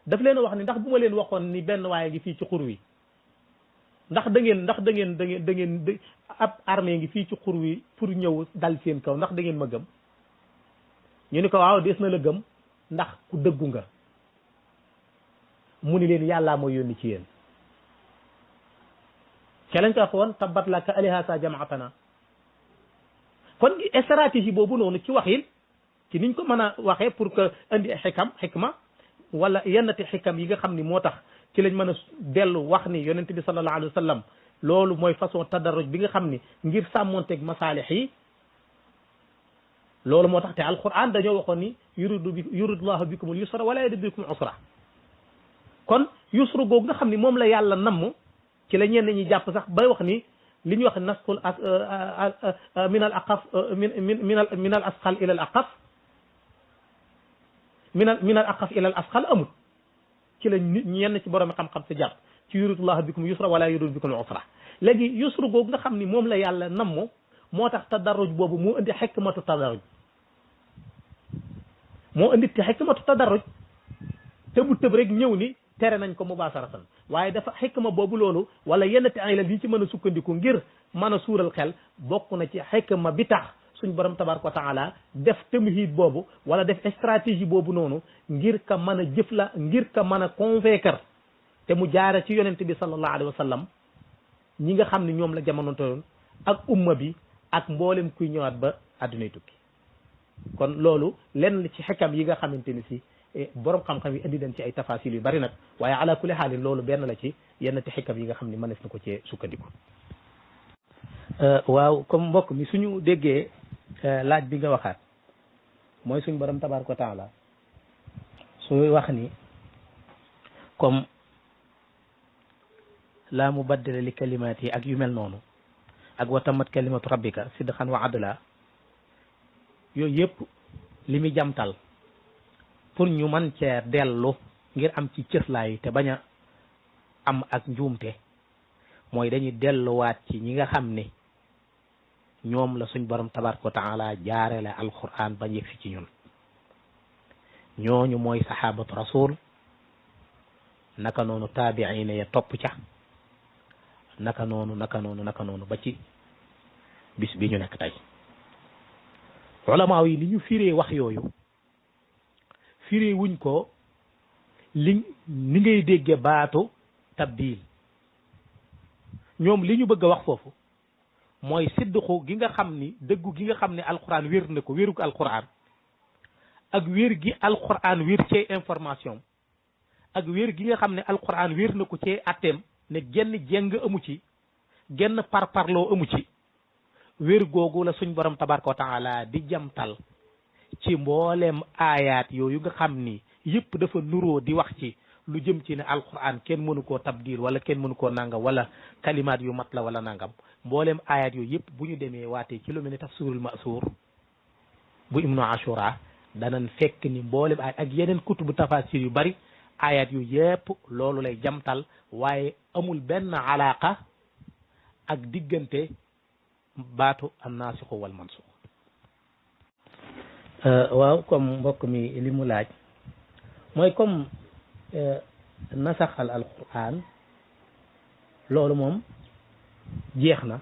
daf leen wax ni ndax bu ma leen waxoon ni benn waaye ngi fii ci xur wi ndax da ngeen ab armée ngi fii ci xur wi pour ñëw dal seen kaw ndax da ngeen ma gëm ñu ni ko waaw des na la gëm ndax ku dëggu nga mu ni leen yàllaa mooy yónni ci yéen ca lañ ko wax woon tabbat laka alihasa jamaatana kon stratégie boobu noonu ci waxin ci niñ ko mën a waxee pour que indi xikma wala yennati xikam yi nga xam ni moo tax ci lañ mën a dellu wax ni yonent bi sallallahu alayhi wa sallam loolu mooy façon tadarruj bi nga xam ni ngir sàmmonteeg masaalix yi loolu moo tax te alquran dañoo waxoon ni yuridullahu bikumul yusra wala yuridu bikum usra kon yusru googu nga xam ni moom la yàlla namm ci la ñenn ñi jàpp sax bay wax ni li ñuy wax nasqul min al aqaf min al asqal ila al aqaf min al aqaf ila al asqal amul ci la ñenn ci borom xam-xam si jàpp ci yuridullahu bikum yusra wala yuridu bikum usra léegi yusru googu nga xam ni moom la yàlla namm moo tax tadarruj boobu moo indi xikmatu tadarruj moo indi te xikmatu tadarruj te bu tëb rek ñëw ni tere nañ ko mubasaratan waaye dafa xikma boobu loolu wala yenn te ay la li ci mën a sukkandiku ngir mën a suural xel bokk na ci xikma bi tax suñ borom tabaraka wa taala def tamhid boobu wala def stratégie boobu noonu ngir ka mën a jëf la ngir ka mën a convaincre te mu jaare ci yonent bi sallallahu alayhi wa sallam ñi nga xam ne ñoom la jamono toon ak umma bi ak mboolem kuy ñëwaat ba addunay tukki kon loolu lenn ci xikam yi nga xamante ni si borom xam-xam yi indi nañ ci ay tafasil yu bari nag waaye ala kulli xaalin loolu benn la ci yenn ti xikam yi nga xam ne mënees na ko cee sukkandiku. waaw comme mbokk mi suñu déggee laaj bi nga waxaat mooy suñ borom tabaaraka wa taala suy wax ni comme laa mubaddila li kalimaat yi ak yu mel noonu ak wa tammat kalimatu rabbika sidqan wa adla yooyu yëpp li muy jamtal pour ñu mën cee dellu ngir am ci cëslaay te bañ a am ak njuumte mooy dañuy delluwaat ci ñi nga xam ne ñoom la suñ borom tabaraka wa taala jaarele alquran ba yegg si ci ñun ñooñu mooy sahabatu rasul naka noonu taabiina ya topp ca naka noonu ba ci bis bi ñu nekk tey ulamaaw yi li ñu firee wax yooyu firee wuñ ko li ngay dégge baatu tabdil ñoom li ñu bëgg a wax foofu mooy sidduxu gi nga xam ni dëggu gi nga xam ne alquran wér na ko wérug alquran ak wér gi alquran wér ci information ak wér gi nga xam ne alquran wér na ko ci atteem ne genn jeng amu ci genn parparloo amu ci wér googu la suñ borom tabaraka wa taala di jamtal ci mboolem aayaat yooyu nga xam ni yëpp dafa nuroo di wax ci lu jëm ci ne alquran kenn mënu koo tabdil wala kenn mënu koo nangam wala kalimaat yu mat la wala nangam mboolem aayaat yooyu yëpp bu ñu demee waatee ci lu mel ne tafsirul masuur bu ibnu ashura danan fekk ni mboolem ay ak yeneen kutubu tafasir yu bari aayaat yu yëpp loolu lay jamtal waaye amul benn alaaqa ak diggante baatu annaasixu wal mansux waaw comme mbokk mi li mu laaj mooy comme nasaxal alquran loolu moom jeex na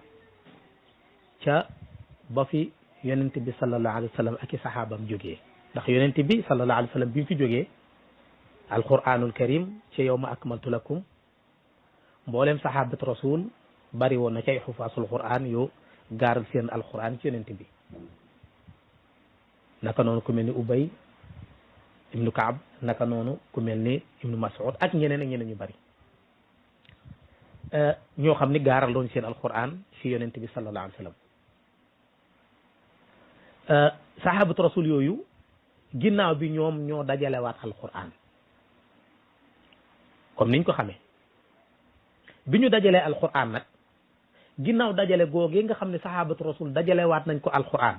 ca ba fi yonent bi sallallahu alayhi wa sallam ak i saxaabam jógee ndax yonent bi sallallahu alayhi wa sallam bi mu fi jógee alquranul karim ci yawma akmaltu lakum mboolem saxaabat rasul bari woon na cay xufaasul quran yu gaaral seen alquran ci yonent bi naka noonu ku mel ni ubay ibnu kaab naka noonu ku mel ni ibnu mas'ud ak ñeneen ñu bari ñoo xam ni gaaral loon seen alquran fi yonent bi sallallahu alayhi wa sallam sahabatu rasul yooyu ginnaaw bi ñoom ñoo dajalewaat alquran comme niñ ko xamee bi ñu dajalee alquran nag ginnaaw dajale googee nga xam ne sahabatu rasul dajalewaat nañ ko alquran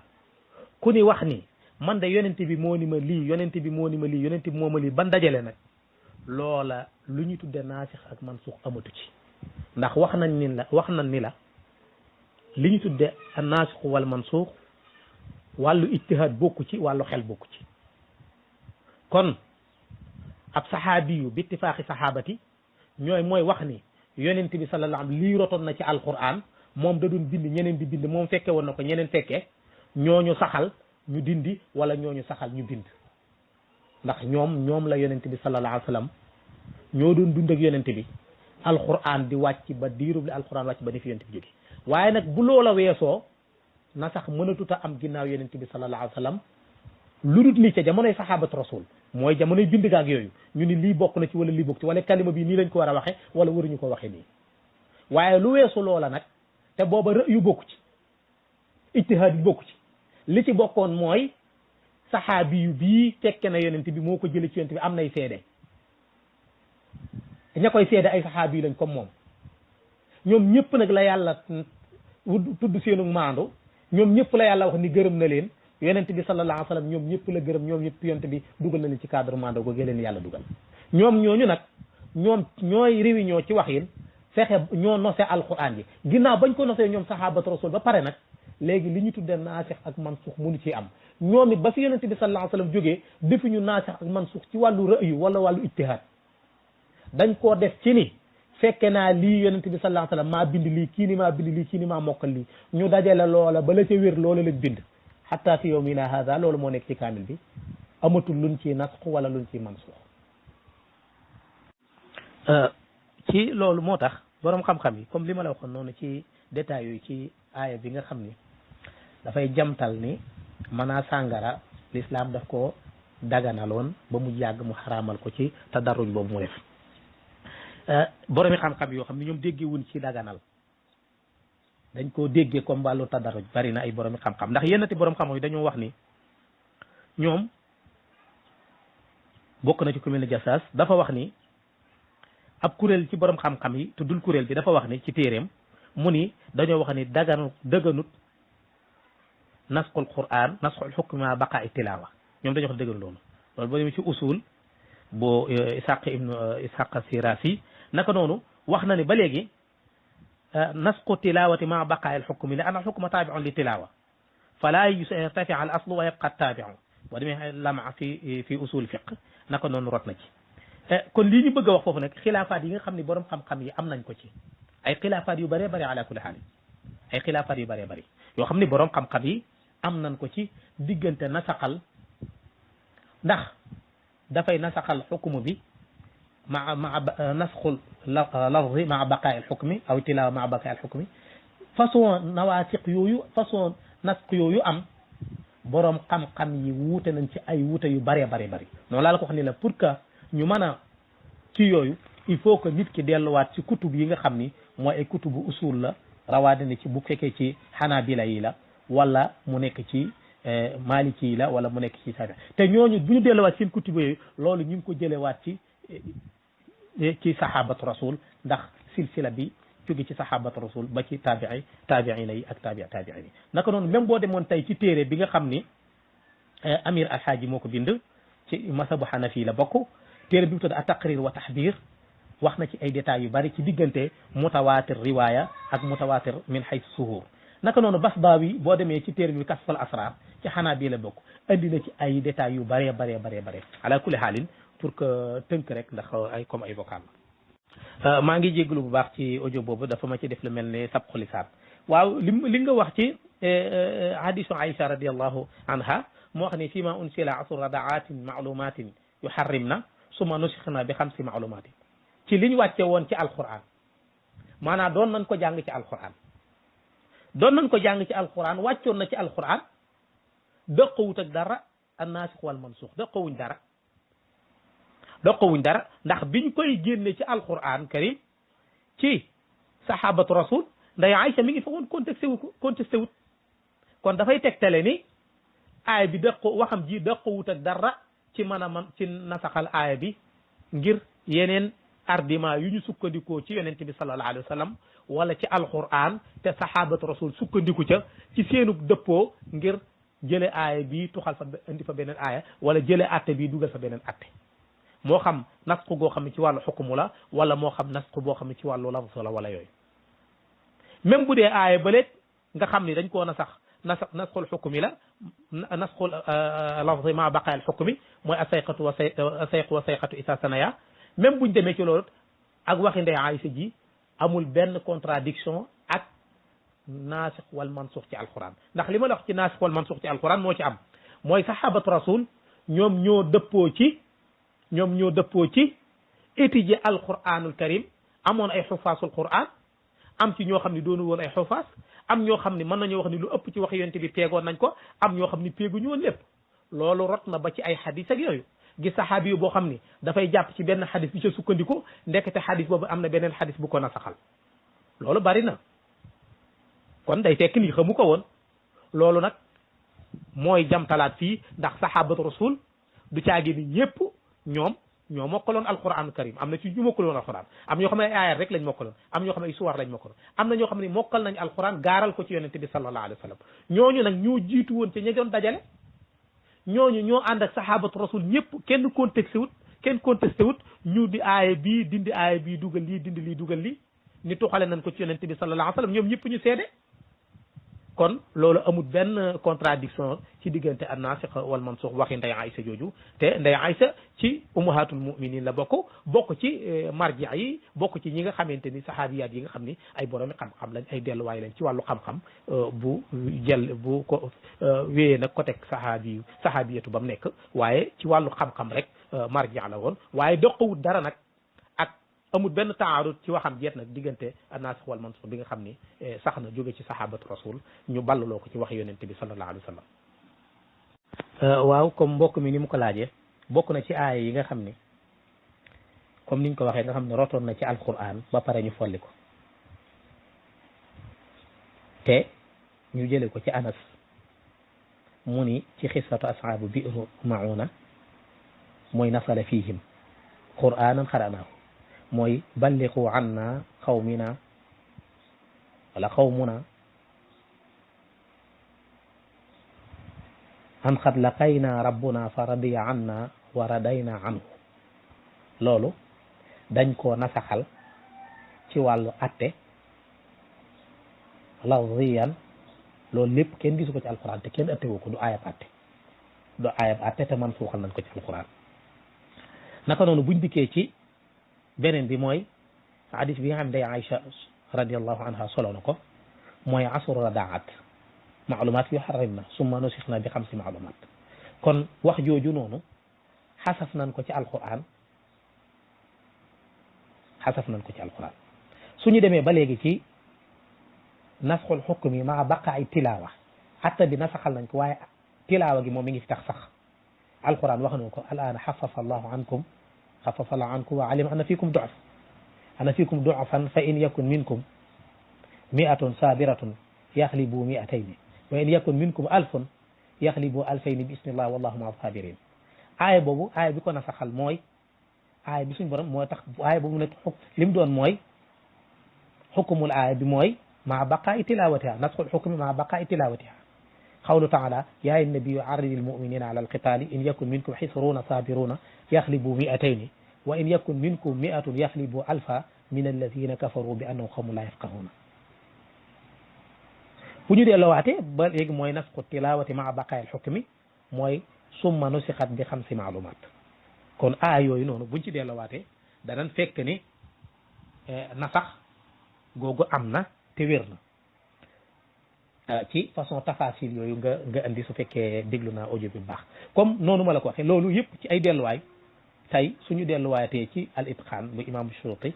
ku ni wax ni man de yonent bi moo ni ma lii yonent bi moo ni ma lii yonent bi moo ma lii ban dajale nag loola lu ñu tudde naasix ak mansuux amatu ci ndax wax nañ ni la li ñu tudde naasix wal mansuux wàllu ijtihaad bokku ci wàllu xel bokku ci kon ab saxaabi yu bi ittifaaxi saxaabati mooy wax ni yonent bi sallallahu alayhi wa sallam lii rotoon na ci alquran moom da doon bind ñeneen di bind moom fekke woon na ko ñeneen fekkee ñooñu saxal ñu dindi wala ñooñu saxal ñu bind ndax ñoom la yonent bi sallallahu alayhi wa sallam ñoo doon dund ak yonent bi alquran di wàcc ba diirub li alquran wàcc ba ni fi yonent bi jóge waaye nag bu loola weesoo na sax mënatuta am ginnaaw yonent bi sallallahu alayhi wa sallam lu dul lii ca jamonoy saxaabatu rasul mooy jamonoy bind gaag yooyu ñu ni lii bokk na ci wala lii bokk ci wala kalima bi nii lañ ko war a waxe wala waruñu ko waxe nii waaye lu weesu loola nag te booba rë yu bokku ci ijtihaad yi bokku ci li ci bokkoon mooy saxaabi yu bii fekke na yonent bi moo ko jële ci yonent bi am nay seede ña koy seede ay saxaabi yu lañ comme moom ñoom ñëpp nag la yàlla tudd seenu maandu ñoom ñëpp la yàlla wax ni gërëm na leen yonent bi sallallahu alayhi wa sallam ñoom ñëpp la gërëm ñoom ñëpp yonent bi dugal na leen ci cadre maandu googee leen yàlla dugal ñoom ñooñu nag ñoom ñooy réunion ci wax yin fexe ñoo nose alquran yi ginnaaw bañ ko nosee ñoom sahabatu rasul ba pare nag léegi li ñu tuddee naasix ak mansuux mënu ci am ñoom it ba fi yonent bi sallallahu alayhi wa sallam jógee defuñu naasix ak mansuux ci wàllu ra'yu wala wàllu ijtihaad dañ koo def ci ni fekke naa lii yonent bi sallallahu alayhi wa sallam maa bind lii kii ni maa bind lii kii ni maa mokkal lii ñu dajale loola ba la ca wér loola lañ bind hatta fi yawmina hada loolu moo nekk ci kaamil bi amatul luñ ci nasx wala luñ ci mansuux ci loolu moo tax boroom xam-xam yi comme li ma la waxoon noonu ci détails yooyu ci aaya bi nga xam ni dafay jamtal ni mana sàngara l'islam daf ko daganaloon ba mu yàgg mu xaraamal ko ci tadarruj boobu mu def boroomi xam-xam yoo xam ne ñoom déggewuñ ci daganal dañ koo déggee comme wàllu tadarruj bari na ay boroomi xam-xam ndax yennati borom xam-xam yi dañoo wax ni ñoom bokk na ci ku mel ni Jassas dafa wax ni ab kuréel ci borom xam-xam yi tuddul kuréel bi dafa wax ni ci téeréem mu ni dañoo wax ni dëgganut nasxul quran nasxul xukmi ma baqa tilaawa ñoom dañoo wax dëggan loolu boo demee ci usul boo Ishaq Sirasi naka noonu wax na ni ba léegi nasxu tilawati ma baqa al xukmi li anna al xukma taabiun li tilawa fala yartafi al aslu wa yabqa taabiu boo demee lama fi usul fiq naka noonu rot na ci kon lii ñu bëgg a wax foofu nag xilaafaat yi nga xam ne borom xam-xam yi am nañ ko ci ay xilaafaat yu bëree bëri ala kulli xaal ay xilaafaat yu bëree bëri yoo xam ne borom xam-xam yi am nañ ko ci diggante nasaxal ndax dafay nasaxal xukmu bi ma nasxul lafzi ma baqaa al xukmi aw tilaawa ma baqaa al xukmi façon nawaasiq yooyu façon nasq yooyu am borom xam-xam yi wuute nañ ci ay wuute yu bëree bëri bëri noonu laa la ko wax ni la pour que ñu mën a ci yooyu il faut que nit ki delluwaat ci kutub yi nga xam ni mooy ay kutubu usul la rawatina ci bu fekkee ci xanaabila yi la wala mu nekk ci maliki yi la wala mu nekk ci safi te ñooñu bu ñu delluwaat seen kutub yooyu loolu ñu ngi ko jëlewaat ci sahabatu rasul ndax silsila bi jóge ci sahabatu rasul ba ci taabiina yi ak taabiina yi naka noonu même boo demoon tey ci téere bi nga xam ni amir alhaaji moo ko bind ci masabu xanafi la bokk téere bi mu tudd at-taqrir wa tahdir wax na ci ay détails yu bari ci diggante mutawatir riwaya ak mutawatir min hayth suhur naka noonu Basbaawi boo demee ci téere bi Kashful Asrar ci xanaa bii la bokk andi na ci ay détails yu bëree bare ala kulli xaalin pour que tënk rek ndax ay comme ay vocal la maa ngi jégalu bu baax ci audio boobu dafa ma ci def lu mel ne sabqu lisaan waaw li nga wax ci hadisu Aïcha radiallahu anha moo wax ne fii ma unsila asru radaatin maalumatin yuharrimna summa nusixna bi xamsi maalumatin ci liñ wàcce woon ci alquran maanaam doon nañ ko jàng ci alquran wàccoon na ci alquran dëqawut ak dara annaasix wal mansuux dëqawuñ dara ndax biñ koy génne ci alquran karim ci sahabatu rasul nday Aïcha mi ngi fa woon contesté wut kon dafay tegtale ni aaya bi dëq waxam ji dëqwut ak dara ci mën a man ci nasaxal aaya bi ngir yeneen argument yu ñu sukkandikoo ci yonent bi sallallahu alayhi wa sallam wala ci alquran te sahabatu rasul sukkandiku ca ci seenu dëppoo ngir jële aaya bi tuxal fa indi fa beneen aaya wala jële atte bi dugal fa beneen atte moo xam nasku goo xam ne ci wàllu xukumu la wala moo xam nasku boo xam ne ci wàllu lafz la wala yooyu même bu dee aaya bële nga xam ni dañ koo na sax nasxul xukmi la nasxul lafzi ma baqaa al xukmi mooy asayqatu wa sayqu wa sayqatu isa sanaya même buñ demee ci loolu ak waxi ndey Aïcha ji amul benn contradiction ak naasix wal mansuux ci alquran ndax li ma la wax ci naasix wal mansuux ci alquran moo ci am mooy sahabatu rasul ñoom ñoo dëppoo ci étudier alquranul karim amoon ay xufaasul quran am ci ñoo xam ne doonu woon ay xufaas am ñoo xam ne mën nañoo wax ni lu ëpp ci wax yonent bi peegoon nañ ko am ñoo xam ni peeguñu woon lépp loolu rot na ba ci ay xadis ak yooyu gis saxaabi yu boo xam ni dafay jàpp ci benn xadis bi ca sukkandiku ndekete xadis boobu am na beneen xadis bu ko nasaxal loolu bari na kon day tekk ni xamu ko woon loolu nag mooy jamtalaat fii ndax sahabatu rasul du caagi ni ñëpp ñoo mokkaloon alquran karim am na ci ñu mokkaloon alquran am ñoo xam ne ay ayat rek lañ mokkaloon am ñoo xam ne ay suwar lañ mokkaloon am na ñoo xam ne mokkal nañ alquran gaaral ko ci yonente bi sallallahu alayhi wa sallam ñooñu nag ñoo jiitu woon ci ña doon dajale ñooñu ñoo ànd ak sahabatu rasul ñëpp kenn contesté wut ñu di aaya bii dindi aaya bii dugal lii dindi lii dugal lii ni tuxale nañ ko ci yonente bi sallallahu alayhi wa sallam ñoom ñëpp ñu seede kon loolu amul benn contradiction ci diggante an nasikh wal mansukh waxi nday Aïcha jooju te nday Aïcha ci ummahatul muminin la bokk ci marji yi bokk ci ñi nga xamante ni sahabiyaat yi nga xam ni ay boromi xam-xam lañ ay delluwaay lañ ci wàllu xam-xam bu ko wéyee nag ko teg sahabiyatu ba mu nekk waaye ci wàllu xam-xam rek marji la woon waaye doqawut dara nag amul benn taarud ci waxam jeet nag diggante an-nasikh wal mansukh bi nga xam ni sax na jóge ci sahabatu rasul ñu ballaloo ko ci wax yonente bi sallallahu alayhi wa sallam waaw comme mbokk mi ni mu ko laajee bokk na ci aaya yi nga xam ni comme niñ ko waxee nga xam ne rotoon na ci alquran ba pare ñu folli ko te ñu jële ko ci Anas mu ni ci xissatu ashaabu bi'ru ma'una mooy nasala fihim qur'anan qara'naahu mooy balliqu anna qawmina wala qawmuna an qad laqayna rabbuna fa radiya anna wa radayna anhu loolu dañ koo nasaxal ci wàllu atte lafziyan loolu lépp kenn gisu ko ci alquran te kenn atte woo ko du ayab atte te man suuxal nañ ko ci alquran naka noonu buñ dikkee ci beneen bi mooy hadis bi nga xam ne day Aïcha radiallahu anha solo na ko mooy asru radaat maalumaat yuharrimna summa nusixna bi xamsi maalumaat kon wax jooju noonu xasaf nañ ko ci alquran suñu demee ba léegi ci nasxul xukmi maa baqaay tilaawa atta bi nasaxal nañ ko waaye tilaawa gi moom mi ngi fi tax sax alquran wax na ko alaana xafafa allahu ankum xafafa allahu ankum wa alima anna fiikum du'fan fa in yakun minkum mi'atun sabiratun yaxlibu mi'atayni wa in yakun minkum alfun yaxlibu alfayni bi isnillah wallahu ma'a sabirin aaya boobu aaya bi ko nasaxal mooy aaya bi suñ borom mooy tax aaya boobu nag li mu doon mooy xukumul aaya bi mooy maa baqaa'i tilawatiha nasxul xukmi maa baqaa'i tilawatiha qawlu taala yaa ayyuhan nabiyyu arrid almu'minina ala alqitali in yakun minkum xisruuna sabiruna yaxlibu mi'atayni wa in yakun minkum mi'atun yaxlibu alfa min alladina kafaru bi annahum qawmun la yafqahuna bu ñu delloowaate ba léegi mooy nasxu tilawati maa baqaa'i alxukmi mooy summa nusixat bi xamsi maalumaat kon aaya yooyu noonu buñ ci delloowaate danañ fekk ni nasax googu am na te wér na ci façon tafasil yooyu nga indi su fekkee déglu naa audio bi bu baax comme noonu ma la ko waxee loolu yëpp ci ay delluwaay tey suñu delluwaatee ci al itqaan bu imam Suyuti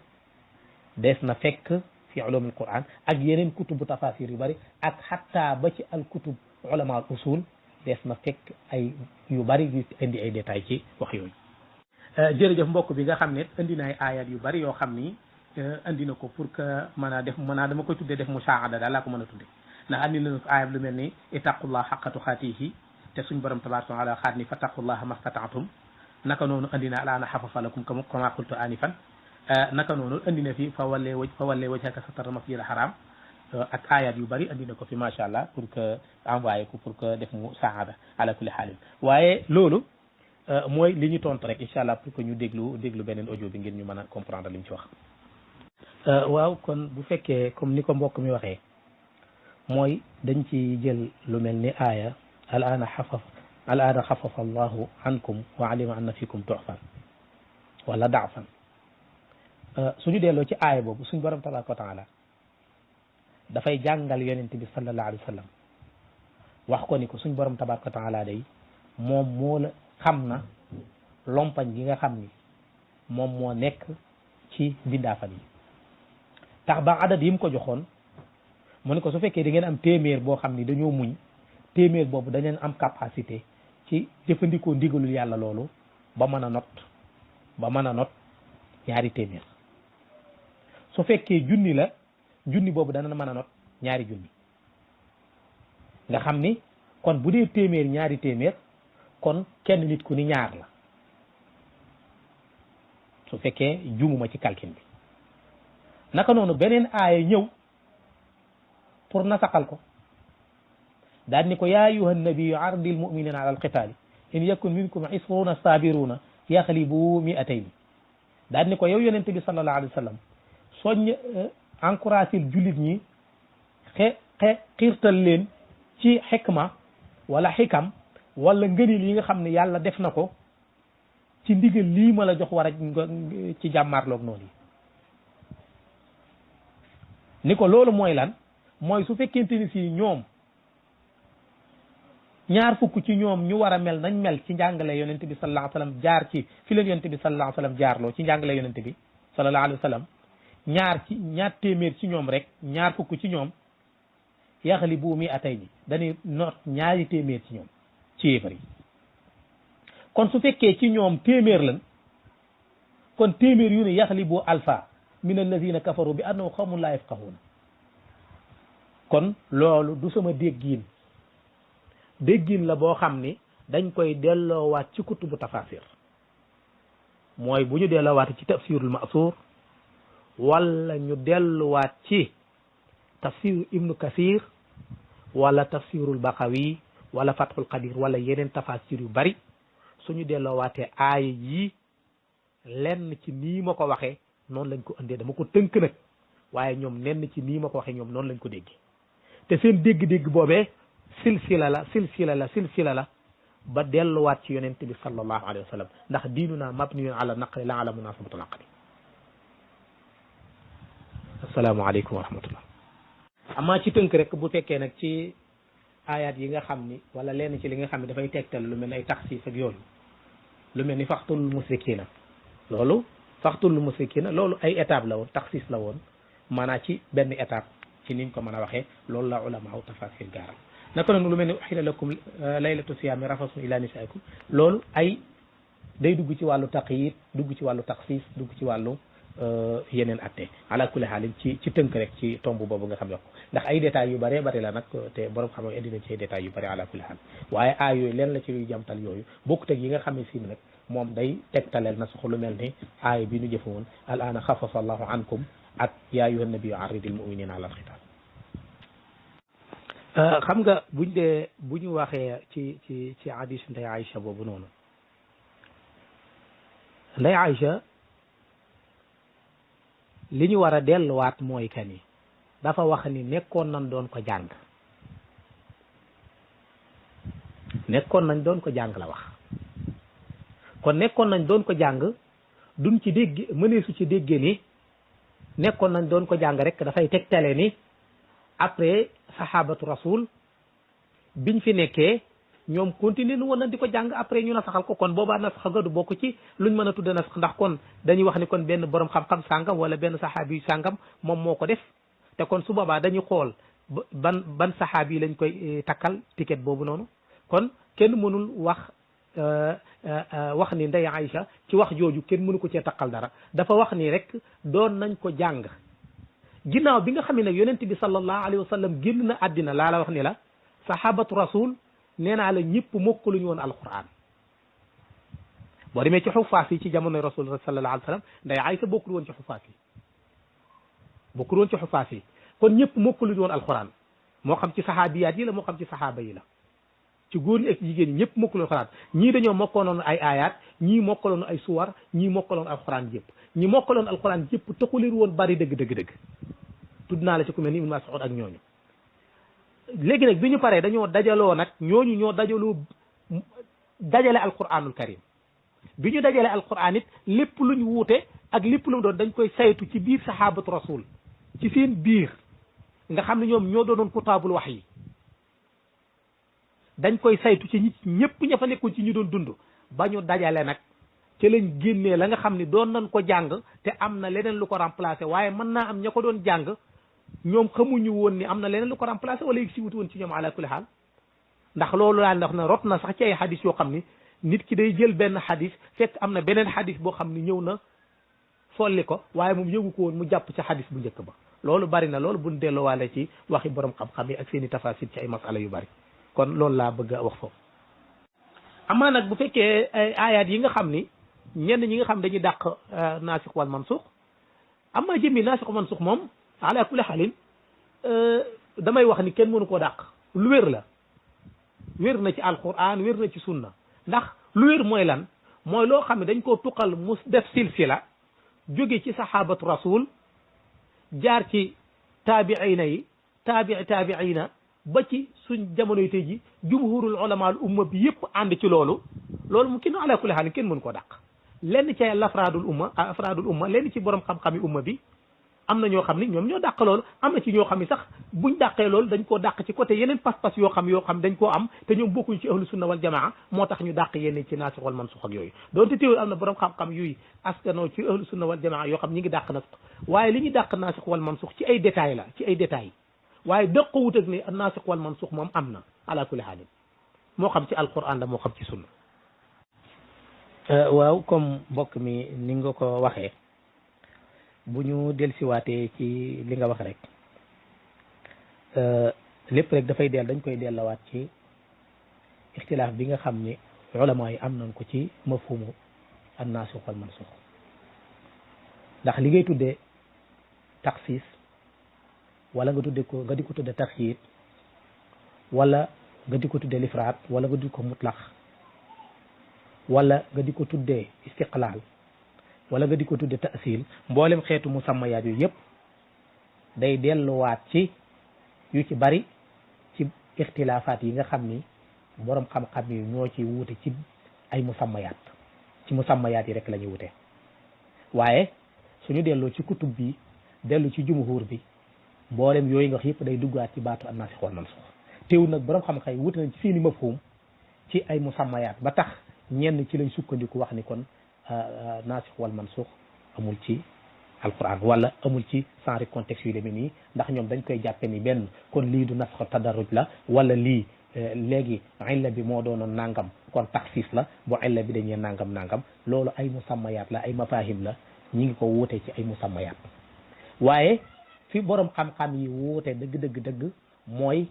des na fekk fi ulumul quran ak yeneen kutubu tafasir yu bari ak xatta ba ci al kutub ulama al usul des na fekk ay yu bari yu indi ay détails ci wax yooyu jërëjëf mbokk bi nga xam ne indi na ay ayat yu bari yoo xam ni andi na ko pour que mën a def mën a dama koy tuddee def musaada daal laa ko mën a tudde ndax andi na ko aayab lu mel ni ittaqullah haqqa tuqaatihi te suñ borom tabaraka wa taala xaat ni fattaqullaha mastata'tum naka noonu andi na alaana xafafa lakum kama qultu anifan naka noonu andi na fi fa wallee wajhaka satara masjidil haram ak ayat yu bari andi na ko fi macha allah pour que envoyé ko pour que def mu saada ala kulli xaalin waaye loolu mooy li ñu tontu rek incha allah pour que ñu déglu beneen audio bi ngir ñu mën a comprendre li mu ci wax. waaw kon bu fekkee comme ni ko mbokk mi waxee mooy dañ ci jël lu mel ni aaya al aana xafafa allahu ankum wa alima anna fikum du'fan wala da'fan suñu delloo ci aaya boobu suñu borom tabaraka wa taala dafay jàngal yonent bi sallallahu alayhi wa sallam wax ko ni ko suñ borom tabaraka wa taala day moom moo la xam na lompañ gi nga xam ni moom moo nekk ci mbindaafan yi tax ba adat yi mu ko joxoon mu ne ko su fekkee da ngeen am téeméer boo xam ni dañoo muñ téeméer boobu dañeen am capacité ci jëfandikoo ndigalul yàlla loolu ba mën a not ñaari téeméer su fekkee junni la junni boobu dana mën a not ñaari junni nga xam ni kon bu dee téeméer ñaari téeméer kon kenn nit ku ni ñaar la su fekkee jumuma ci calcul bi naka noonu beneen aaya ñëw pour nasaxal ko daal ni ko yaa ayyuha nabiyyu ardil muminina ala alqitaali in yakun minkum isruuna sabiruna yaxlibu mi'atayni daal ni ko yow yonente bi sallallahu alayhi wa sallam soññ encouragé jullit ñi xiirtal leen ci xikma wala xikam wala ngënil yi nga xam ne yàlla def na ko ci ndigal lii ma la jox war a ci jàmmaarloog noonu yi ni ko loolu mooy lan mooy su fekkente ni si ñoom ñaar fukk ci ñoom ñu war a mel nañ mel ci njàngale yonent bi sallallahu alayhi wa sallam jaar ci fi leen yonent bi sallallahu alayhi wa sallam jaarloo ci njàngale yonent bi sallallahu alayhi wa sallam ñaar téeméer ci ñoom rek ñaar fukk ci ñoom yaxlibu mi'atayni dañuy noot ñaari téeméer ci ñoom ci yéefar yi kon su fekkee ci ñoom téeméer lan kon téeméer yu ne yaxlibu alfa min alladina kafaru bi annahum qawmun la yafqahuna kon loolu du sama déggin la boo xam ni dañ koy delloowaat ci kutubu tafasir mooy bu ñu delloowaat ci tafsirul ma'sur wala ñu delluwaat ci tafsir ibnu kasir wala tafsirul baqawi wala fathul qadir wala yeneen tafasir yu bari suñu delloowaatee aaya yi lenn ci nii ma ko waxee noonu lañ ko indee dama ko tënk nag waaye ñoom nenn ci nii ma ko waxee ñoom noonu lañ ko dégg te seen dégg-dégg boobee silsila la ba delluwaat ci yonent bi sallallahu alayhi wa sallam ndax diinuna mabniyun ala naqli la ala munasabatu naqli asalaamaaleykum wa rahmatullah amaa ci tënk rek bu fekkee nag ci ayat yi nga xam ni wala lenn ci li nga xam ne dafay tegtal lu mel ni ay taxsiis ak yooyu lu mel ni faxtul musrikina loolu ay étape la woon taxsiis la woon maanaam ci benn étape ci niñ ko mën a waxee loolu la ulama aw tafasir gaaral naka noonu lu mel ni uxila lakum laylatu siyaami rafasun ila nisaikum loolu ay day dugg ci wàllu taqyid dugg ci wàllu taxsiis dugg ci wàllu yeneen atte ala kulli xaalin ci tënk rek ci tomb boobu nga xam ne ko ndax ay détails yu bëree bëri la nag te borom xam indi na ci ay détails yu bëri ala kulli xaal waaye aay yooyu leen la ci luy jàmtal yooyu bokkut ak yi nga xam ne si nag moom day tegtaleel na soxla lu mel ni aay bi nu jëfe woon al aana xafafa allahu ankum ak yaa ayyuhan nabiyyu arridil mu'minina ala alxitaan xam nga bu ñu waxee ci hadis Ndey Aïcha boobu noonu Ndey Aïcha li ñu war a delluwaat mooy que ni dafa wax ni nekkoon nañ doon ko jàng la wax kon nekkoon nañ doon ko jàng duñ ci dégg mëneesu ci dégg ni nekkoon nañ doon ko jàng rek dafay tegtale ni après sahabatu rasul biñ fi nekkee ñoom continuer nu woon nañ di ko jàng après ñu nasaxal ko kon boobaa nasax ga du bokk ci luñ mën a tudde nasax ndax kon dañuy wax ni kon benn borom xam-xam sàngam wala benn saxaabi sàngam moom moo ko def te kon su boobaa dañuy xool ban saxaabi lañ koy takkal ticket boobu noonu kon kenn mënul wax wax ni Ndey Aïcha ci wax jooju kenn mënu ko cee taqal dara dafa wax ni rek doon nañ ko jàng ginnaaw bi nga xam ne nag yonent bi sallallahu alayhi wa sallam génn na àddina laa la wax ni la sahabatu rasul nee naa la ñëpp mokkaluñu woon alquran boo demee ci xufaas yi ci jamonoy rasul sallallahu alayhi wa sallam Ndey Aïcha bokkul woon ci xufaas yi bokkul woon ci xufaas yi kon ñëpp mokkaluñu woon alquran moo xam ci saxaabiyaat yi la moo xam ci saxaaba yi la ci góor ñi ak jigéen ñi ñëpp mokkaloon alxuraan ñii dañoo mokkaloon ay ayaat ñii mokkaloon ay suwar ñii mokkaloon alxuraan yëpp ñi mokkaloon alxuraan yëpp taxu leen woon bari dëgg tudd naa la ci ku mel ni Ibn Mas'ud ak ñooñu léegi nag bi ñu paree dañoo dajaloo nag ñooñu ñoo dajaloo dajale alquranul karim bi ñu dajale alquran it lépp luñ wuute ak lépp lu mu doon dañ koy saytu ci biir sahabatu rasul ci seen biir nga xam ne ñoom ñoo doonoon kutaabul wax yi dañ koy saytu ci ñëpp ña fa nekkoon ci ñu doon dund ba ñu dajale nag ci lañ génnee la nga xam ni doon nañ ko jàng te am na leneen lu ko remplacé waaye mën naa am ña ko doon jàng ñoom xamuñu woon ni am na leneen lu ko remplacé wala yëg si wut woon ci ñoom ala kulli xaal ndax loolu laa ndax na rot na sax ci ay xadis yoo xam ni nit ki day jël benn xadis fekk am na beneen xadis boo xam ni ñëw na folli ko waaye moom yëgu ko woon mu jàpp ci xadis bu njëkk ba loolu bari na loolu buñ delloowaale ci waxi borom xam-xam yi ak seen i tafasil ci ay masala yu bari kon loolu laa bëgg a wax foofu amaa nag bu fekkee ay ayaat yi nga xam ni ñenn ñi nga xam dañuy dàq naasix wal mansuux amaa jëmmi naasix wal mansuux moom ala kulli xaalin damay wax ni kenn mënu koo dàq lu wér la wér na ci alquran wér na ci sunna ndax lu wér mooy lan mooy loo xam ne dañ koo tuqal mu def silsila jóge ci sahabatu rasul jaar ci taabiina yi taabiina ba ci suñ jamonoy tey ji jumhurul ulama al umma bi yëpp ànd ci loolu mu kenn ala kulli xaal kenn mënu koo dàq lenn ci afraadul umma lenn ci borom xam-xam yi umma bi am na ñoo xam ni ñoom ñoo dàq loolu am na ci ñoo xam ni sax buñ dàqee loolu dañ koo dàq ci côté yeneen pas-pas yoo xam dañ koo am te ñoom bokkuñ ci ahlu sunna wal jamaa moo tax ñu dàq yenn ci naasix wal mansuux ak yooyu doonte teewul am na borom xam-xam yuy askanoo ci ahlu sunna wal jamaa yoo xam ñi ngi dàq na waaye li ñuy dàq naasix wal mansuux ci ay détails la ci ay détails waaye dëqawut ak ni naasix wal mansuux moom am na ala kulli xaalin moo xam ci alquran la moo xam ci sunna waaw comme mbokk mi ni nga ko waxee bu ñu dellusiwaatee ci li nga wax rek lépp rek dafay dañ koy dellawaat ci ixtilaaf bi nga xam ni ulama yi am nañ ko ci mafhumu an naasix wal mansuux ndax li ngay tuddee taxsiis wala nga tudde ko nga di ko tudde taxyiid wala nga di ko tudde lifraat wala nga di ko mutlax wala nga di ko tuddee istiqlaal wala nga di ko tudde taasil mboolem xeetu musammayaat yu yëpp day delluwaat ci yu ci bari ci ixtilaafaat yi nga xam ni borom xam-xam yi ñoo ci wuute ci ay musammayaat ci musammayaat yi rek la ñuy wute waaye suñu delloo ci kutub bi dellu ci jumhur bi mboolem yooyu nga wax yëpp day duggaat ci baatu an-naasix wal mansuux teewul nag borom xam-xam yi wuute nañ ci seeni mafhum ci ay musammayaat ba tax ñenn ci lañ sukkandiku wax ni kon naasix wal mansuux amul ci alquran wala amul ci sans contexte yu demee nii ndax ñoom dañ koy jàppe ni benn kon lii du nasx tadarruj la wala lii léegi illa bi moo doonoon nangam kon taxsiis la bu illa bi dañee nangam loolu ay musammayaat la ay mafahim la ñi ngi ko wuute ci ay musammayaat waaye fi borom xam-xam yi wuute dëgg mooy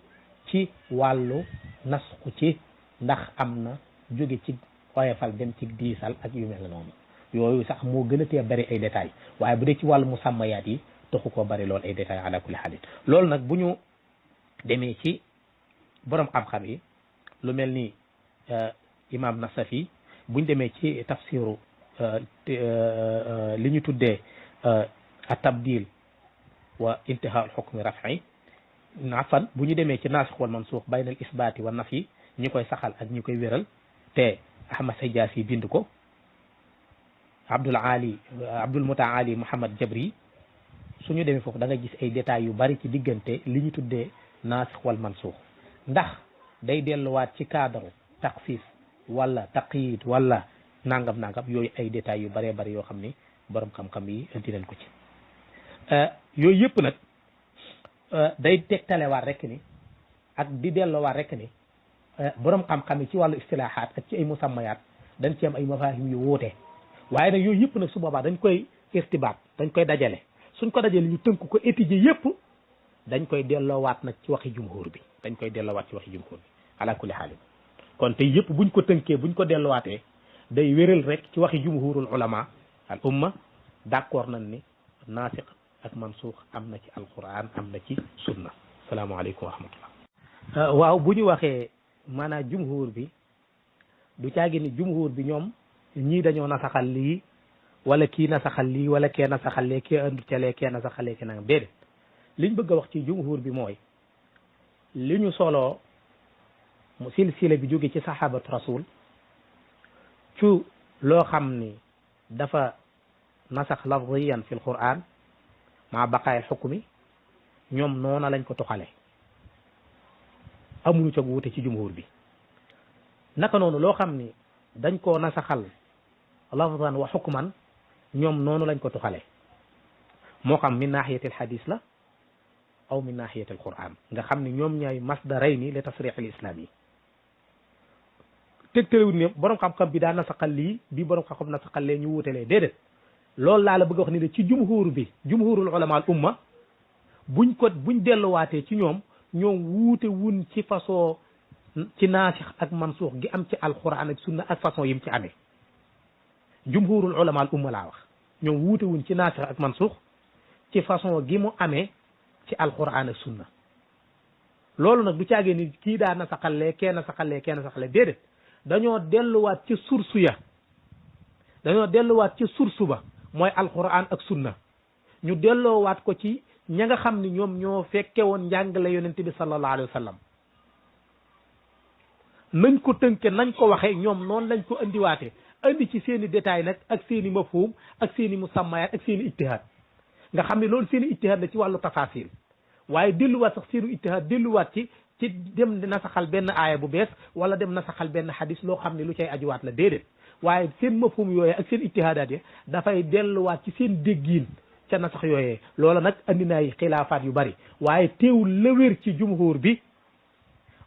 ci wàllu nasxu ci ndax am na jóge ci oyofal dem ci diisal ak yu mel noonu yooyu sax moo gën a tee bari ay détails waaye bu dee ci wàllu musammayaat yi taxu koo bari lool ay détails ala kulli xaalis loolu nag bu ñu demee ci borom xam-xam yi lu mel ni imam Nasafi buñ demee ci tafsiru li ñu tuddee at-tabdil wa intihaa al-hukmi raf'i nafan bu ñu demee ci naasix wal mansuux bayna al isbaati wa nafi ñi koy saxal ak ñi koy wéral te Ahmad Hijazi bind ko Abdul Mutaali Muhammad Jabri suñu demee foofu da nga gis ay détails yu bari ci diggante li ñu tuddee naasix wal mansuux ndax day delluwaat ci cadre taxsiis wala taqyid wala nangam yooyu ay détails yu baree bari yoo xam ni borom xam-xam yi indi nañ ko ci yooyu yëpp nag day tegtalewaat rek ni ak di delloowaat rek ni borom xam-xam yi ci wàllu istilaahaat ak ci ay musammayaat dañ ci am ay mafahim yu wuute waaye nag yooyu yëpp nag su boobaa dañ koy irtibaat dañ koy dajale suñ ko dajale ñu tënk ko étudier yëpp dañ koy delloowaat nag ci waxi jumhur bi dañ koy delloowaat ci waxi jumhur bi ala kulli xaalin kon tey yëpp buñ ko tënkee buñ ko delloowaatee day wéral rek ci waxi jumhurul ulama al umma d'accord nañ ni naasix ak mansuux am na ci alquran am na ci sunna salaamaaleykum wa rahmatullah waaw bu ñu waxee maanaam jumhur bi du caagi ni jumhur bi ñoom ñii dañoo nasaxal lii wala kii nasaxal lii wala kee nasaxal lee kee andu calee kee nasaxal lee ki nangam déedéet liñ bëgg a wax ci jumhur bi mooy li ñu soloo mu silsila bi jóge ci sahabatu rasul ci loo xam ni dafa nasax lafziyan fi alquran maa baqaayil xukmi ñoom noona lañ ko tuxale amuñu ca wuute ci jumhur bi naka noonu loo xam ni dañ koo nasaxal lafzan wa xukman ñoom noonu lañ ko tuxale moo xam min nahiyati alxadis la aw min nahiyati alquran nga xam ni ñoom ñooy masdarayni li tasrix al islam yi tegtalewut ne borom xam-xam bi daa nasaxal lii bi borom xam-xam nasaxal lee ñu wuutelee déedéet loolu laa la bëgg a wax ni ne ci jumhur bi jumhurul ulama al umma buñ delluwaatee ci ñoom wuute wun ci façon ci naasix ak mansuux gi am ci alquran ak sunna ak façon yim ci amee jumhurul ulama al umma laa wax ñoom wuute wuñ ci naasix ak mansuux ci façon gi mu amee ci alquran ak sunna loolu nag du caagee ni kii daa nasaxalee kee nasaxalee kee nasaxalee déedéet dañoo delluwaat ci source ya dañoo delluwaat ci source ba mooy alquran ak sunna ñu delloowaat ko ci ña nga xam ni ñoom ñoo fekke woon njàngale yonente bi sallallahu alayhi wa sallam nañ ko tënke nañ ko waxee ñoom noonu lañ ko andiwaatee andi ci seen i détail nag ak seen i mafhum ak seen i musammayaat ak seen i ijtihaad nga xam ne loolu seen i ijtihaad la ci wàllu tafasil waaye delluwaat sax seenu ijtihaad delluwaat ci dem nasaxal benn aaya bu bees wala dem nasaxal benn xadis loo xam ne lu cay ajuwaat la déedéet waaye seen mafhum yooyee ak seen ijtihaadaat ya dafay delluwaat ci seen déggiin ca nasax yooyee loola nag andi na ay xilaafaat yu bari waaye teewul la wér ci jumhur bi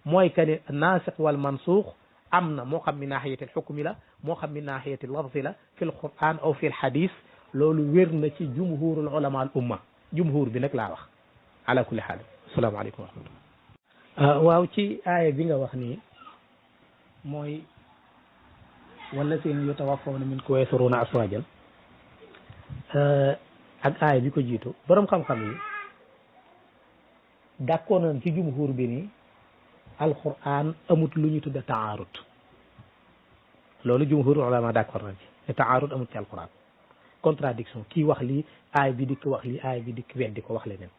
mooy que ne naasix wal mansuux am na moo xam min nahiyati al xukmi la moo xam min nahiyati al lafzi la fi l quran aw fi l xadis loolu wér na ci jumhurul ulama al umma jumhur bi nag laa wax ala kulli xaal asalaamaaleykum wa rahmatullah waaw ci aaya bi nga wax nii mooy wallazina yutawaffawna minkum wa yadharuna azwajan ak aaya bi ko jiitu borom xam-xam yi d'accord nañ ci jumhur bi ni alquran amut lu ñu tudde taarut loolu jumhur ulama d'accord nañ ci te taarut amut ci alquran contradiction kii wax lii aaya bi dikk wax lii aaya bi dikk weddi ko wax leneen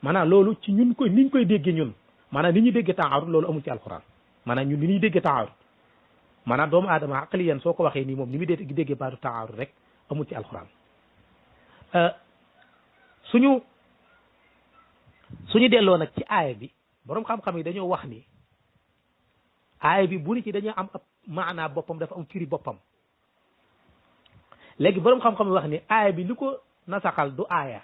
maanaam loolu ci ñun koy niñ koy déggee ñun maanaam ni ñuy déggee taarut loolu amul ci alquran maanaam ñun ni ñuy déggee taarut maanaam doomu aadama aqliyan soo ko waxee nii moom ni muy déggee baatu taarut rek amul ci alquran suñu delloo nag ci aaya bi borom xam-xam yi dañoo wax ni aaya bi bu ni ci dañoo am ab maanaa boppam dafa am firi boppam léegi borom xam-xam yi wax ni aaya bi li ko nasaxal du aaya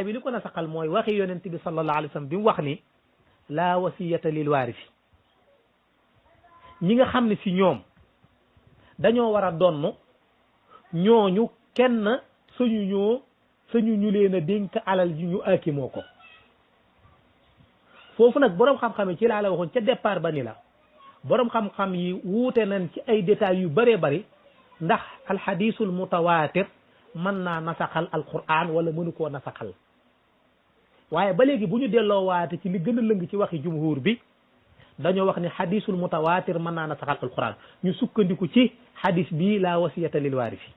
bi li ko nasaxal mooy waxi yonent bi sallallahu alayhi wa sallam bi mu wax ni laa wasiyata lil waarisi ñi nga xam ne si ñoom dañoo war a donn ñooñu kenn sañu ñu leen a dénk alal ji ñu aakimoo ko foofu nag borom xam-xam yi ci laa la waxoon ca départ ba ni la borom xam-xam yi wuute nañ ci ay détails yu bëree bëri ndax alxadisul mutawaatir mën naa nasaxal alquran wala mënu koo nasaxal waaye ba léegi bu ñu delloo waate ci li gën a lëng ci waxi jumhur bi dañoo wax ni xadisul mutawaatir mën naa nasaxal alquran ñu sukkandiku ci xadis bii laa wasiyata lil waarisi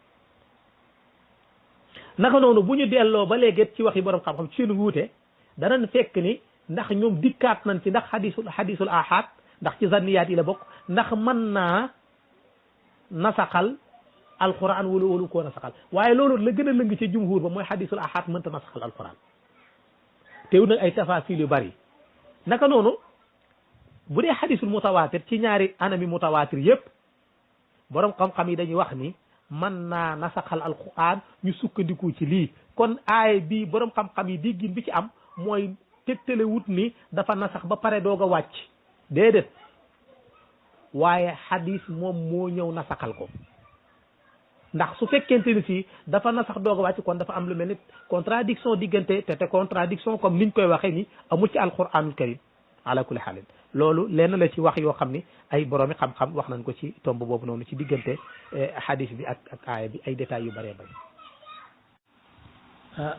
naka noonu bu ñu delloo ba léegi ci waxi borom xam-xam ci seen wuute danañ fekk ni ndax ñoom dikkaat nañ ci ndax xadisul ahad ndax ci zanniyaat yi la bokk ndax mën naa nasaxal alquran wala walu koo nasaxal waaye loolu la gën a lëng ci jumhur ba mooy xadisul ahad mënta nasaxal alquran teew nag ay tafasil yu bari naka noonu bu dee xadisul mutawaatir ci ñaari anami mutawaatir yëpp borom xam-xam yi dañuy wax ni mën naa nasaxal alquran ñu sukkandiku ci lii kon aay bi borom xam-xam yi déggin bi ci am mooy tegtale wut ni dafa nasax ba pare doog a wàcc déedéet waaye xadis moom moo ñëw nasaxal ko ndax su fekkente ni fii dafa nasax doog a wàcc kon dafa am lu mel ni contradiction diggante te contradiction comme niñ koy waxee ni amul ci alquranul karim ala kulli xaalin loolu lenn la ci wax yoo xam ni ay boroomi xam-xam wax nañ ko ci tomb boobu noonu ci diggante xadis bi ak aaya bi ay détails yu bëree bëri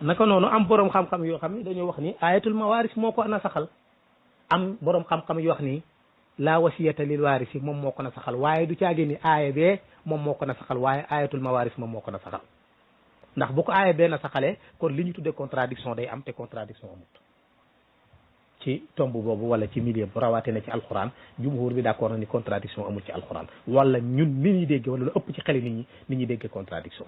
naka noonu am borom xam-xam yoo xam ni dañoo wax ni ayatul mawaris moo ko nasaxal am borom xam-xam yoo wax ni la wasiyata lil waarisi moom moo ko nasaxal waaye du caagi ni aaya bee moom moo ko nasaxal waaye ayatul mawaris moom moo ko nasaxal ndax bu ko aaya bee nasaxalee kon li ñu tuddee contradiction day am te contradiction amut ci tomb boobu wala ci milieu bu rawaate na ci alquran jumhur bi d'accord na ni contradiction amul ci alquran wala ñun nit ñi dégge wala lu ëpp ci xeli nit ñi déggee contradiction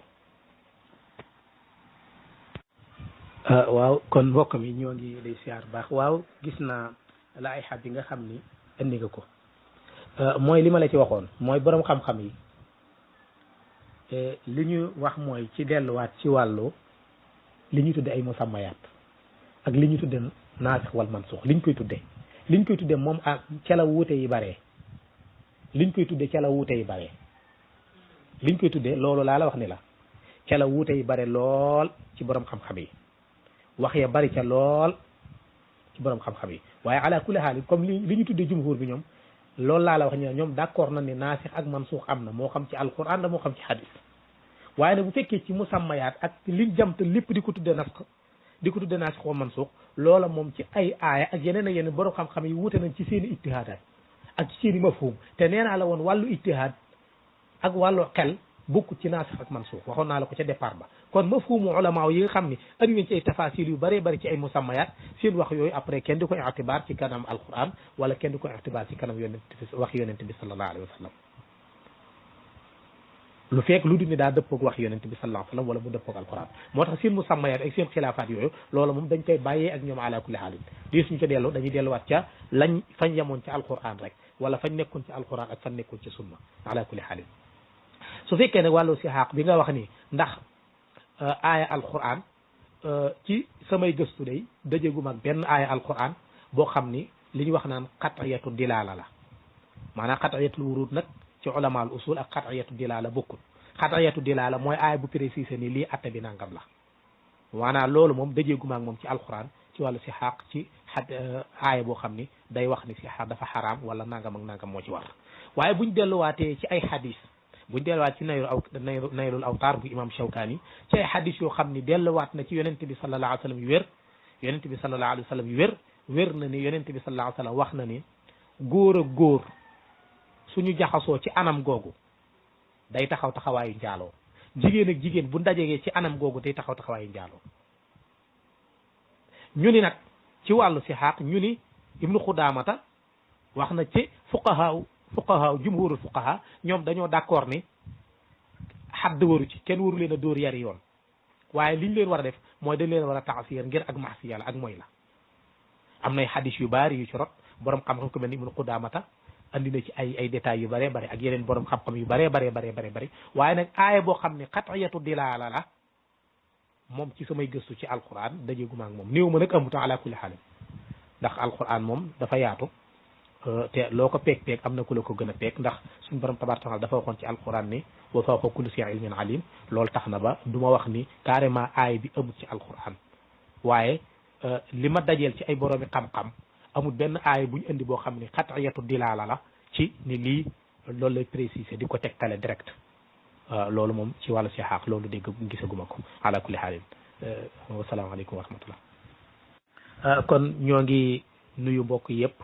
waaw kon mbokk mi ñoo ngi lay siyaar baax waaw gis naa la ay xat yi nga xam ni indi nga ko mooy li ma la ci waxoon mooy borom xam-xam yi li ñu wax mooy ci delluwaat ci wàllu li ñu tudde ay musammayaat ak li ñu tudde naasix wal mansuux liñ koy tudde moom ak ca la wuute yi baree liñ koy tudde ca la wuute yi baree liñ koy tudde loolu laa la wax ni la ca la wuute yi bare lool ci borom xam-xam yi wax ya bari ca lool ci borom xam-xam yi waaye ala kulli haal comme li ñu tuddee jumhur bi ñoom loolu laa la wax ñu ñoom d'accord na ne naasix ak mansuux am na moo xam ci alquran la moo xam ci hadis waaye nag bu fekkee ci musammayaat ak liñ jamte lépp di ko tuddee naasix wa mansuux loola moom ci ay aaya ak yeneen ak yeneen borom xam-xam yi wuute nañ ci seen i ijtihaadaat ak ci seen i mafhum te nee naa la woon wàllu ijtihaad ak wàllu xel bokku ci naasix ak mansuux waxoon naa la ko ca départ ba kon mafhumu ulama yi nga xam ni andi nañ ci ay tafasil yu bëree bëri ci ay musammayat seen wax yooyu après kenn di ko itibaar ci kanam alquran wala kenn di ko itibaar ci kanam wax yonent bi sallallahu alayhi wa sallam lu fekk lu dul ni daa dëppoog wax yonent bi sallallahu alayhi wa sallam wala mu dëppoog alquran moo tax seen musammayat ak seen xilaafaat yooyu loolu moom dañ koy bàyyee ak ñoom ala kulli haalin di suñ ko dellu dañuy delluwaat ca lañ fañ yemoon ci alquran rek wala fañ nekkoon ci alquran ak fañ nekkoon ci sunna ala kulli haalin su fekkee nag wàllu sixaaq bi nga wax ni ndax aaya alquran ci samay gëstu day dajegum ak benn aaya alquran boo xam ni li ñu wax naan xatiyatu dilaala la maanaam xatiyatul wurud nag ci ulama al usul ak xatiyatu dilaala bokkul xatiyatu dilaala mooy aaya bu précisé ni lii atte bi nangam la maanaam loolu moom dajegum ak moom ci alquran ci wàllu sixaaq ci aaya boo xam ni day wax ni sixaaq dafa xaraam wala nangam ak nangam moo ci war waaye buñ delluwaatee ci ay xadis buñ delluwaat ci naylul awtaar bu imam Shawkaani ci ay xadis yoo xam ni delluwaat na ci yonente bi sallallahu alayhi wa sallam yu wér yonente bi sallallahu alayhi wa sallam yu wér na ni yonente bi sallallahu alayhi wa sallam wax na ni góor ak góor suñu jaxasoo ci anam googu day taxaw taxawaayu njaaloo jigéen ak jigéen bu ndajegee ci anam googu day taxaw taxawaayu njaaloo ñu ni nag ci wàllu sixaaq ñu ni ibnu xudaamata wax na ci fuqaha jumhurul fuqaha ñoom dañoo d'accord ni xadd waru ci kenn waru leen a dóor yari yoon waaye liñ leen war a def mooy dañ leen war a taasir ngir ak maxsiya la ak mooy la am nay xadis yu bari yu ci rot borom xam-xam ku mel ni ibnu xudaamata andi na ci ay détails yu bëree bëri ak yeneen borom xam-xam yu bëree bëri waaye nag aaya boo xam ne xatiyatu dilaala la moom ci samay gëstu ci alquran dajeguma ak moom néew ma nag amuta ala kulli xaalin ndax alquran moom dafa yaatu te loo ko peeg am na ku la ko gën a peeg ndax suñu borom tabaaraka taala dafa waxoon ci alquran ni wa fawqa kulli zi ilmin alim loolu tax na ba du ma wax ni carrément aay bi amul ci alquran waaye li ma dajeel ci ay boroomi xam-xam amul benn aay buñ indi boo xam ni xatiyatu dilaala la ci ni lii loolu lay préciser di ko tegtale direct loolu moom ci wàllu sixaaq loolu dégg gisaguma ko ala kulli xaalin wasalaamaaleykum wa rahmatullah kon ñoo ngi nuyu mbokk yëpp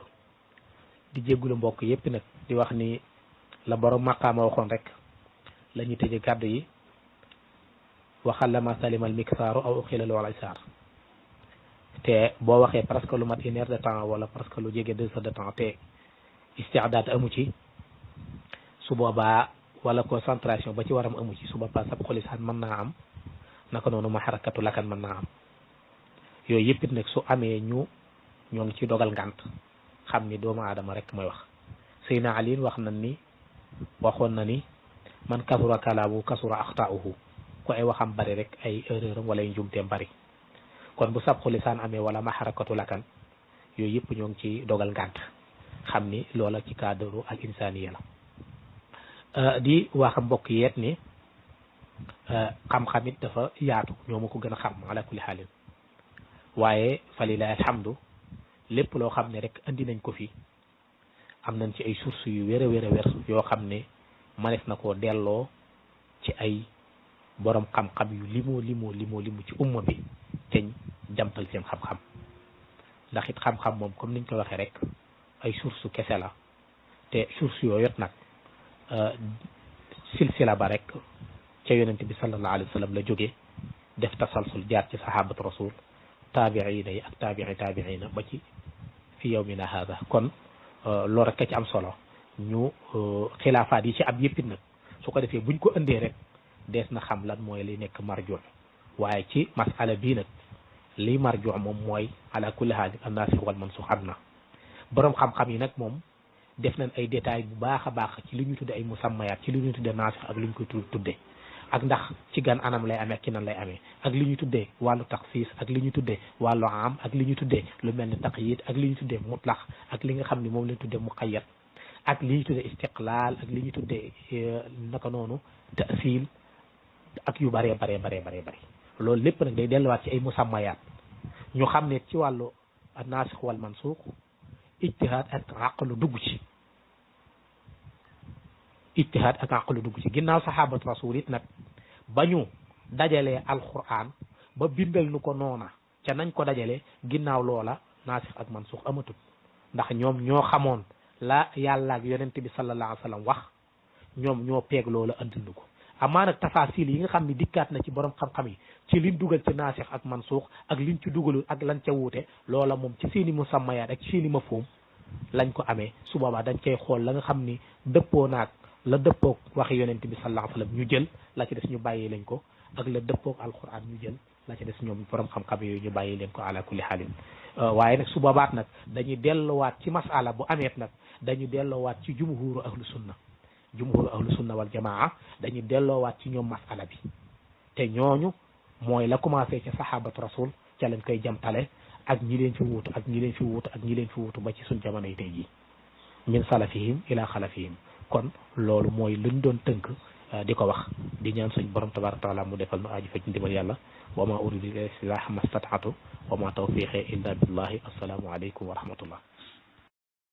di jéggulu mbokk yëpp nag di wax ni la borom maqaama waxoon rek la ñuy tëje kàddu yi waxal la ma salimal miksaaru aw uxilal wal isaar te boo waxee presque lu mat 1 heure de temps wala presque lu jege 2 heures de temps te istiadaat amu ci su boobaa wala concentration ba ci waram amu ci su boobaa sab xolisaan mën naa am naka noonu ma xarakatu lakan mën naa am yooyu yëpp it nag su amee ñoo ngi ci dogal ngant xam ni doomu aadama rek mooy wax Seydina Ali waxoon na ni man kasura kalaamu kasura axtaauhu ku ay waxam bari rek ay erreur am wala ay njumteem bari kon bu sabxu lisaan amee wala ma xarakatu lakan yooyu yëpp ñoo ngi ci dogal ngant xam ni loola ci cadre al insaniya la di wax mbokk yeet ni xam-xam it dafa yaatu ñoo ma ko gën a xam ala kulli xaalin waaye falilahi alhamdu lépp loo xam ne rek andi nañ ko fi am nañ ci ay sources yu wér a wér a wér yoo xam ne manees na koo delloo ci ay borom xam-xam yu limu ci umma bi teñ jamtal seen xam-xam ndax it xam-xam moom comme niñ ko waxee rek ay sources kese la te sources yooyu nag silsila ba rek ca yonent bi sallallahu alayhi wa sallam la jógee def tasalsul jaar ci sahabatu rasul taabiina yi ak taabiina ba ci fi yawmina hada kon loolu rek a ci am solo ñu xilaafaat yi ci am yëpp nag su ko defee buñ ko indee rek dees na xam lan mooy li nekk marju waaye ci masala bii nag li marju moom mooy ala kulli haal an-nasikh wal mansukh am na borom xam-xam yi nag moom def nañ ay détails bu baax a baax ci li ñu tudde ay musammayaat ci li ñu tudde nasikh ak li ñu koy tudde ak ndax ci gan anam lay amee ak ci nan lay amee ak li ñu tuddee wàllu taxsiis ak li ñu tuddee wàllu am ak li ñu tuddee lu mel ni taqyid ak li ñu tuddee mutlax ak li nga xam ne moom lañ tuddee muqayyad ak li ñu tuddee istiqlaal ak li ñu tuddee naka noonu ta'sil ak yu bëree bëri loolu lépp nag day delluwaat ci ay musammayaat ñu xam ne ci wàllu nasikh wal mansukh ijtihaad ak aqlu dugg ci ijtihaad ak aqlu dugg ci ginnaaw sahabatu rasul it nag ba ñu dajalee alquran ba bindal nu ko noona ca nañ ko dajalee ginnaaw loola nasikh ak mansukh amatul ndax ñoom ñoo xamoon la yàlla ak yonent bi sallallahu alayhi wa sallam wax ñoom ñoo peeg loola andil nu ko amaa nag tafasil yi nga xam ne dikkaat na ci borom xam-xam yi ci liñ dugal ci nasikh ak mansukh ak liñ ci dugalul ak lan ca wuute loola moom ci seeni musammayaat ak ci seeni mafhum lañ ko amee su boobaa dañ cay xool la nga xam ni dëppoo naag la dëppoog waxi yonent bi sallallahu alayhi wa sallam ñu jël la ci des ñu bàyyi leen ko ak la dëppoog alquran ñu jël la ci des ñoom borom xam-xam yooyu ñu bàyyi leen ko ala kulli xaalin waaye nag su boobaat nag dañuy delluwaat ci masala bu ameet nag dañu delloowaat ci jumhuru ahlu sunna wal jamaa dañuy delloowaat ci ñoom masala bi te ñooñu mooy la commencé ci sahabatu rasul ca lañ koy jamtale ak ñi leen fi wuutu ak ñi leen fi wuutu ak ñi leen fi wuutu ba ci suñ jamono yi tey jii min salafihim ila xalafihim kon loolu mooy luñ doon tënk di ko wax di ñaan suñ borom tabaraka taala mu defal nu aji faj ndimbal yàlla wa ma uridu illa islaah ma stataatu wa ma tawfiqi illa billahi assalaamu aleykum wa rahmatullah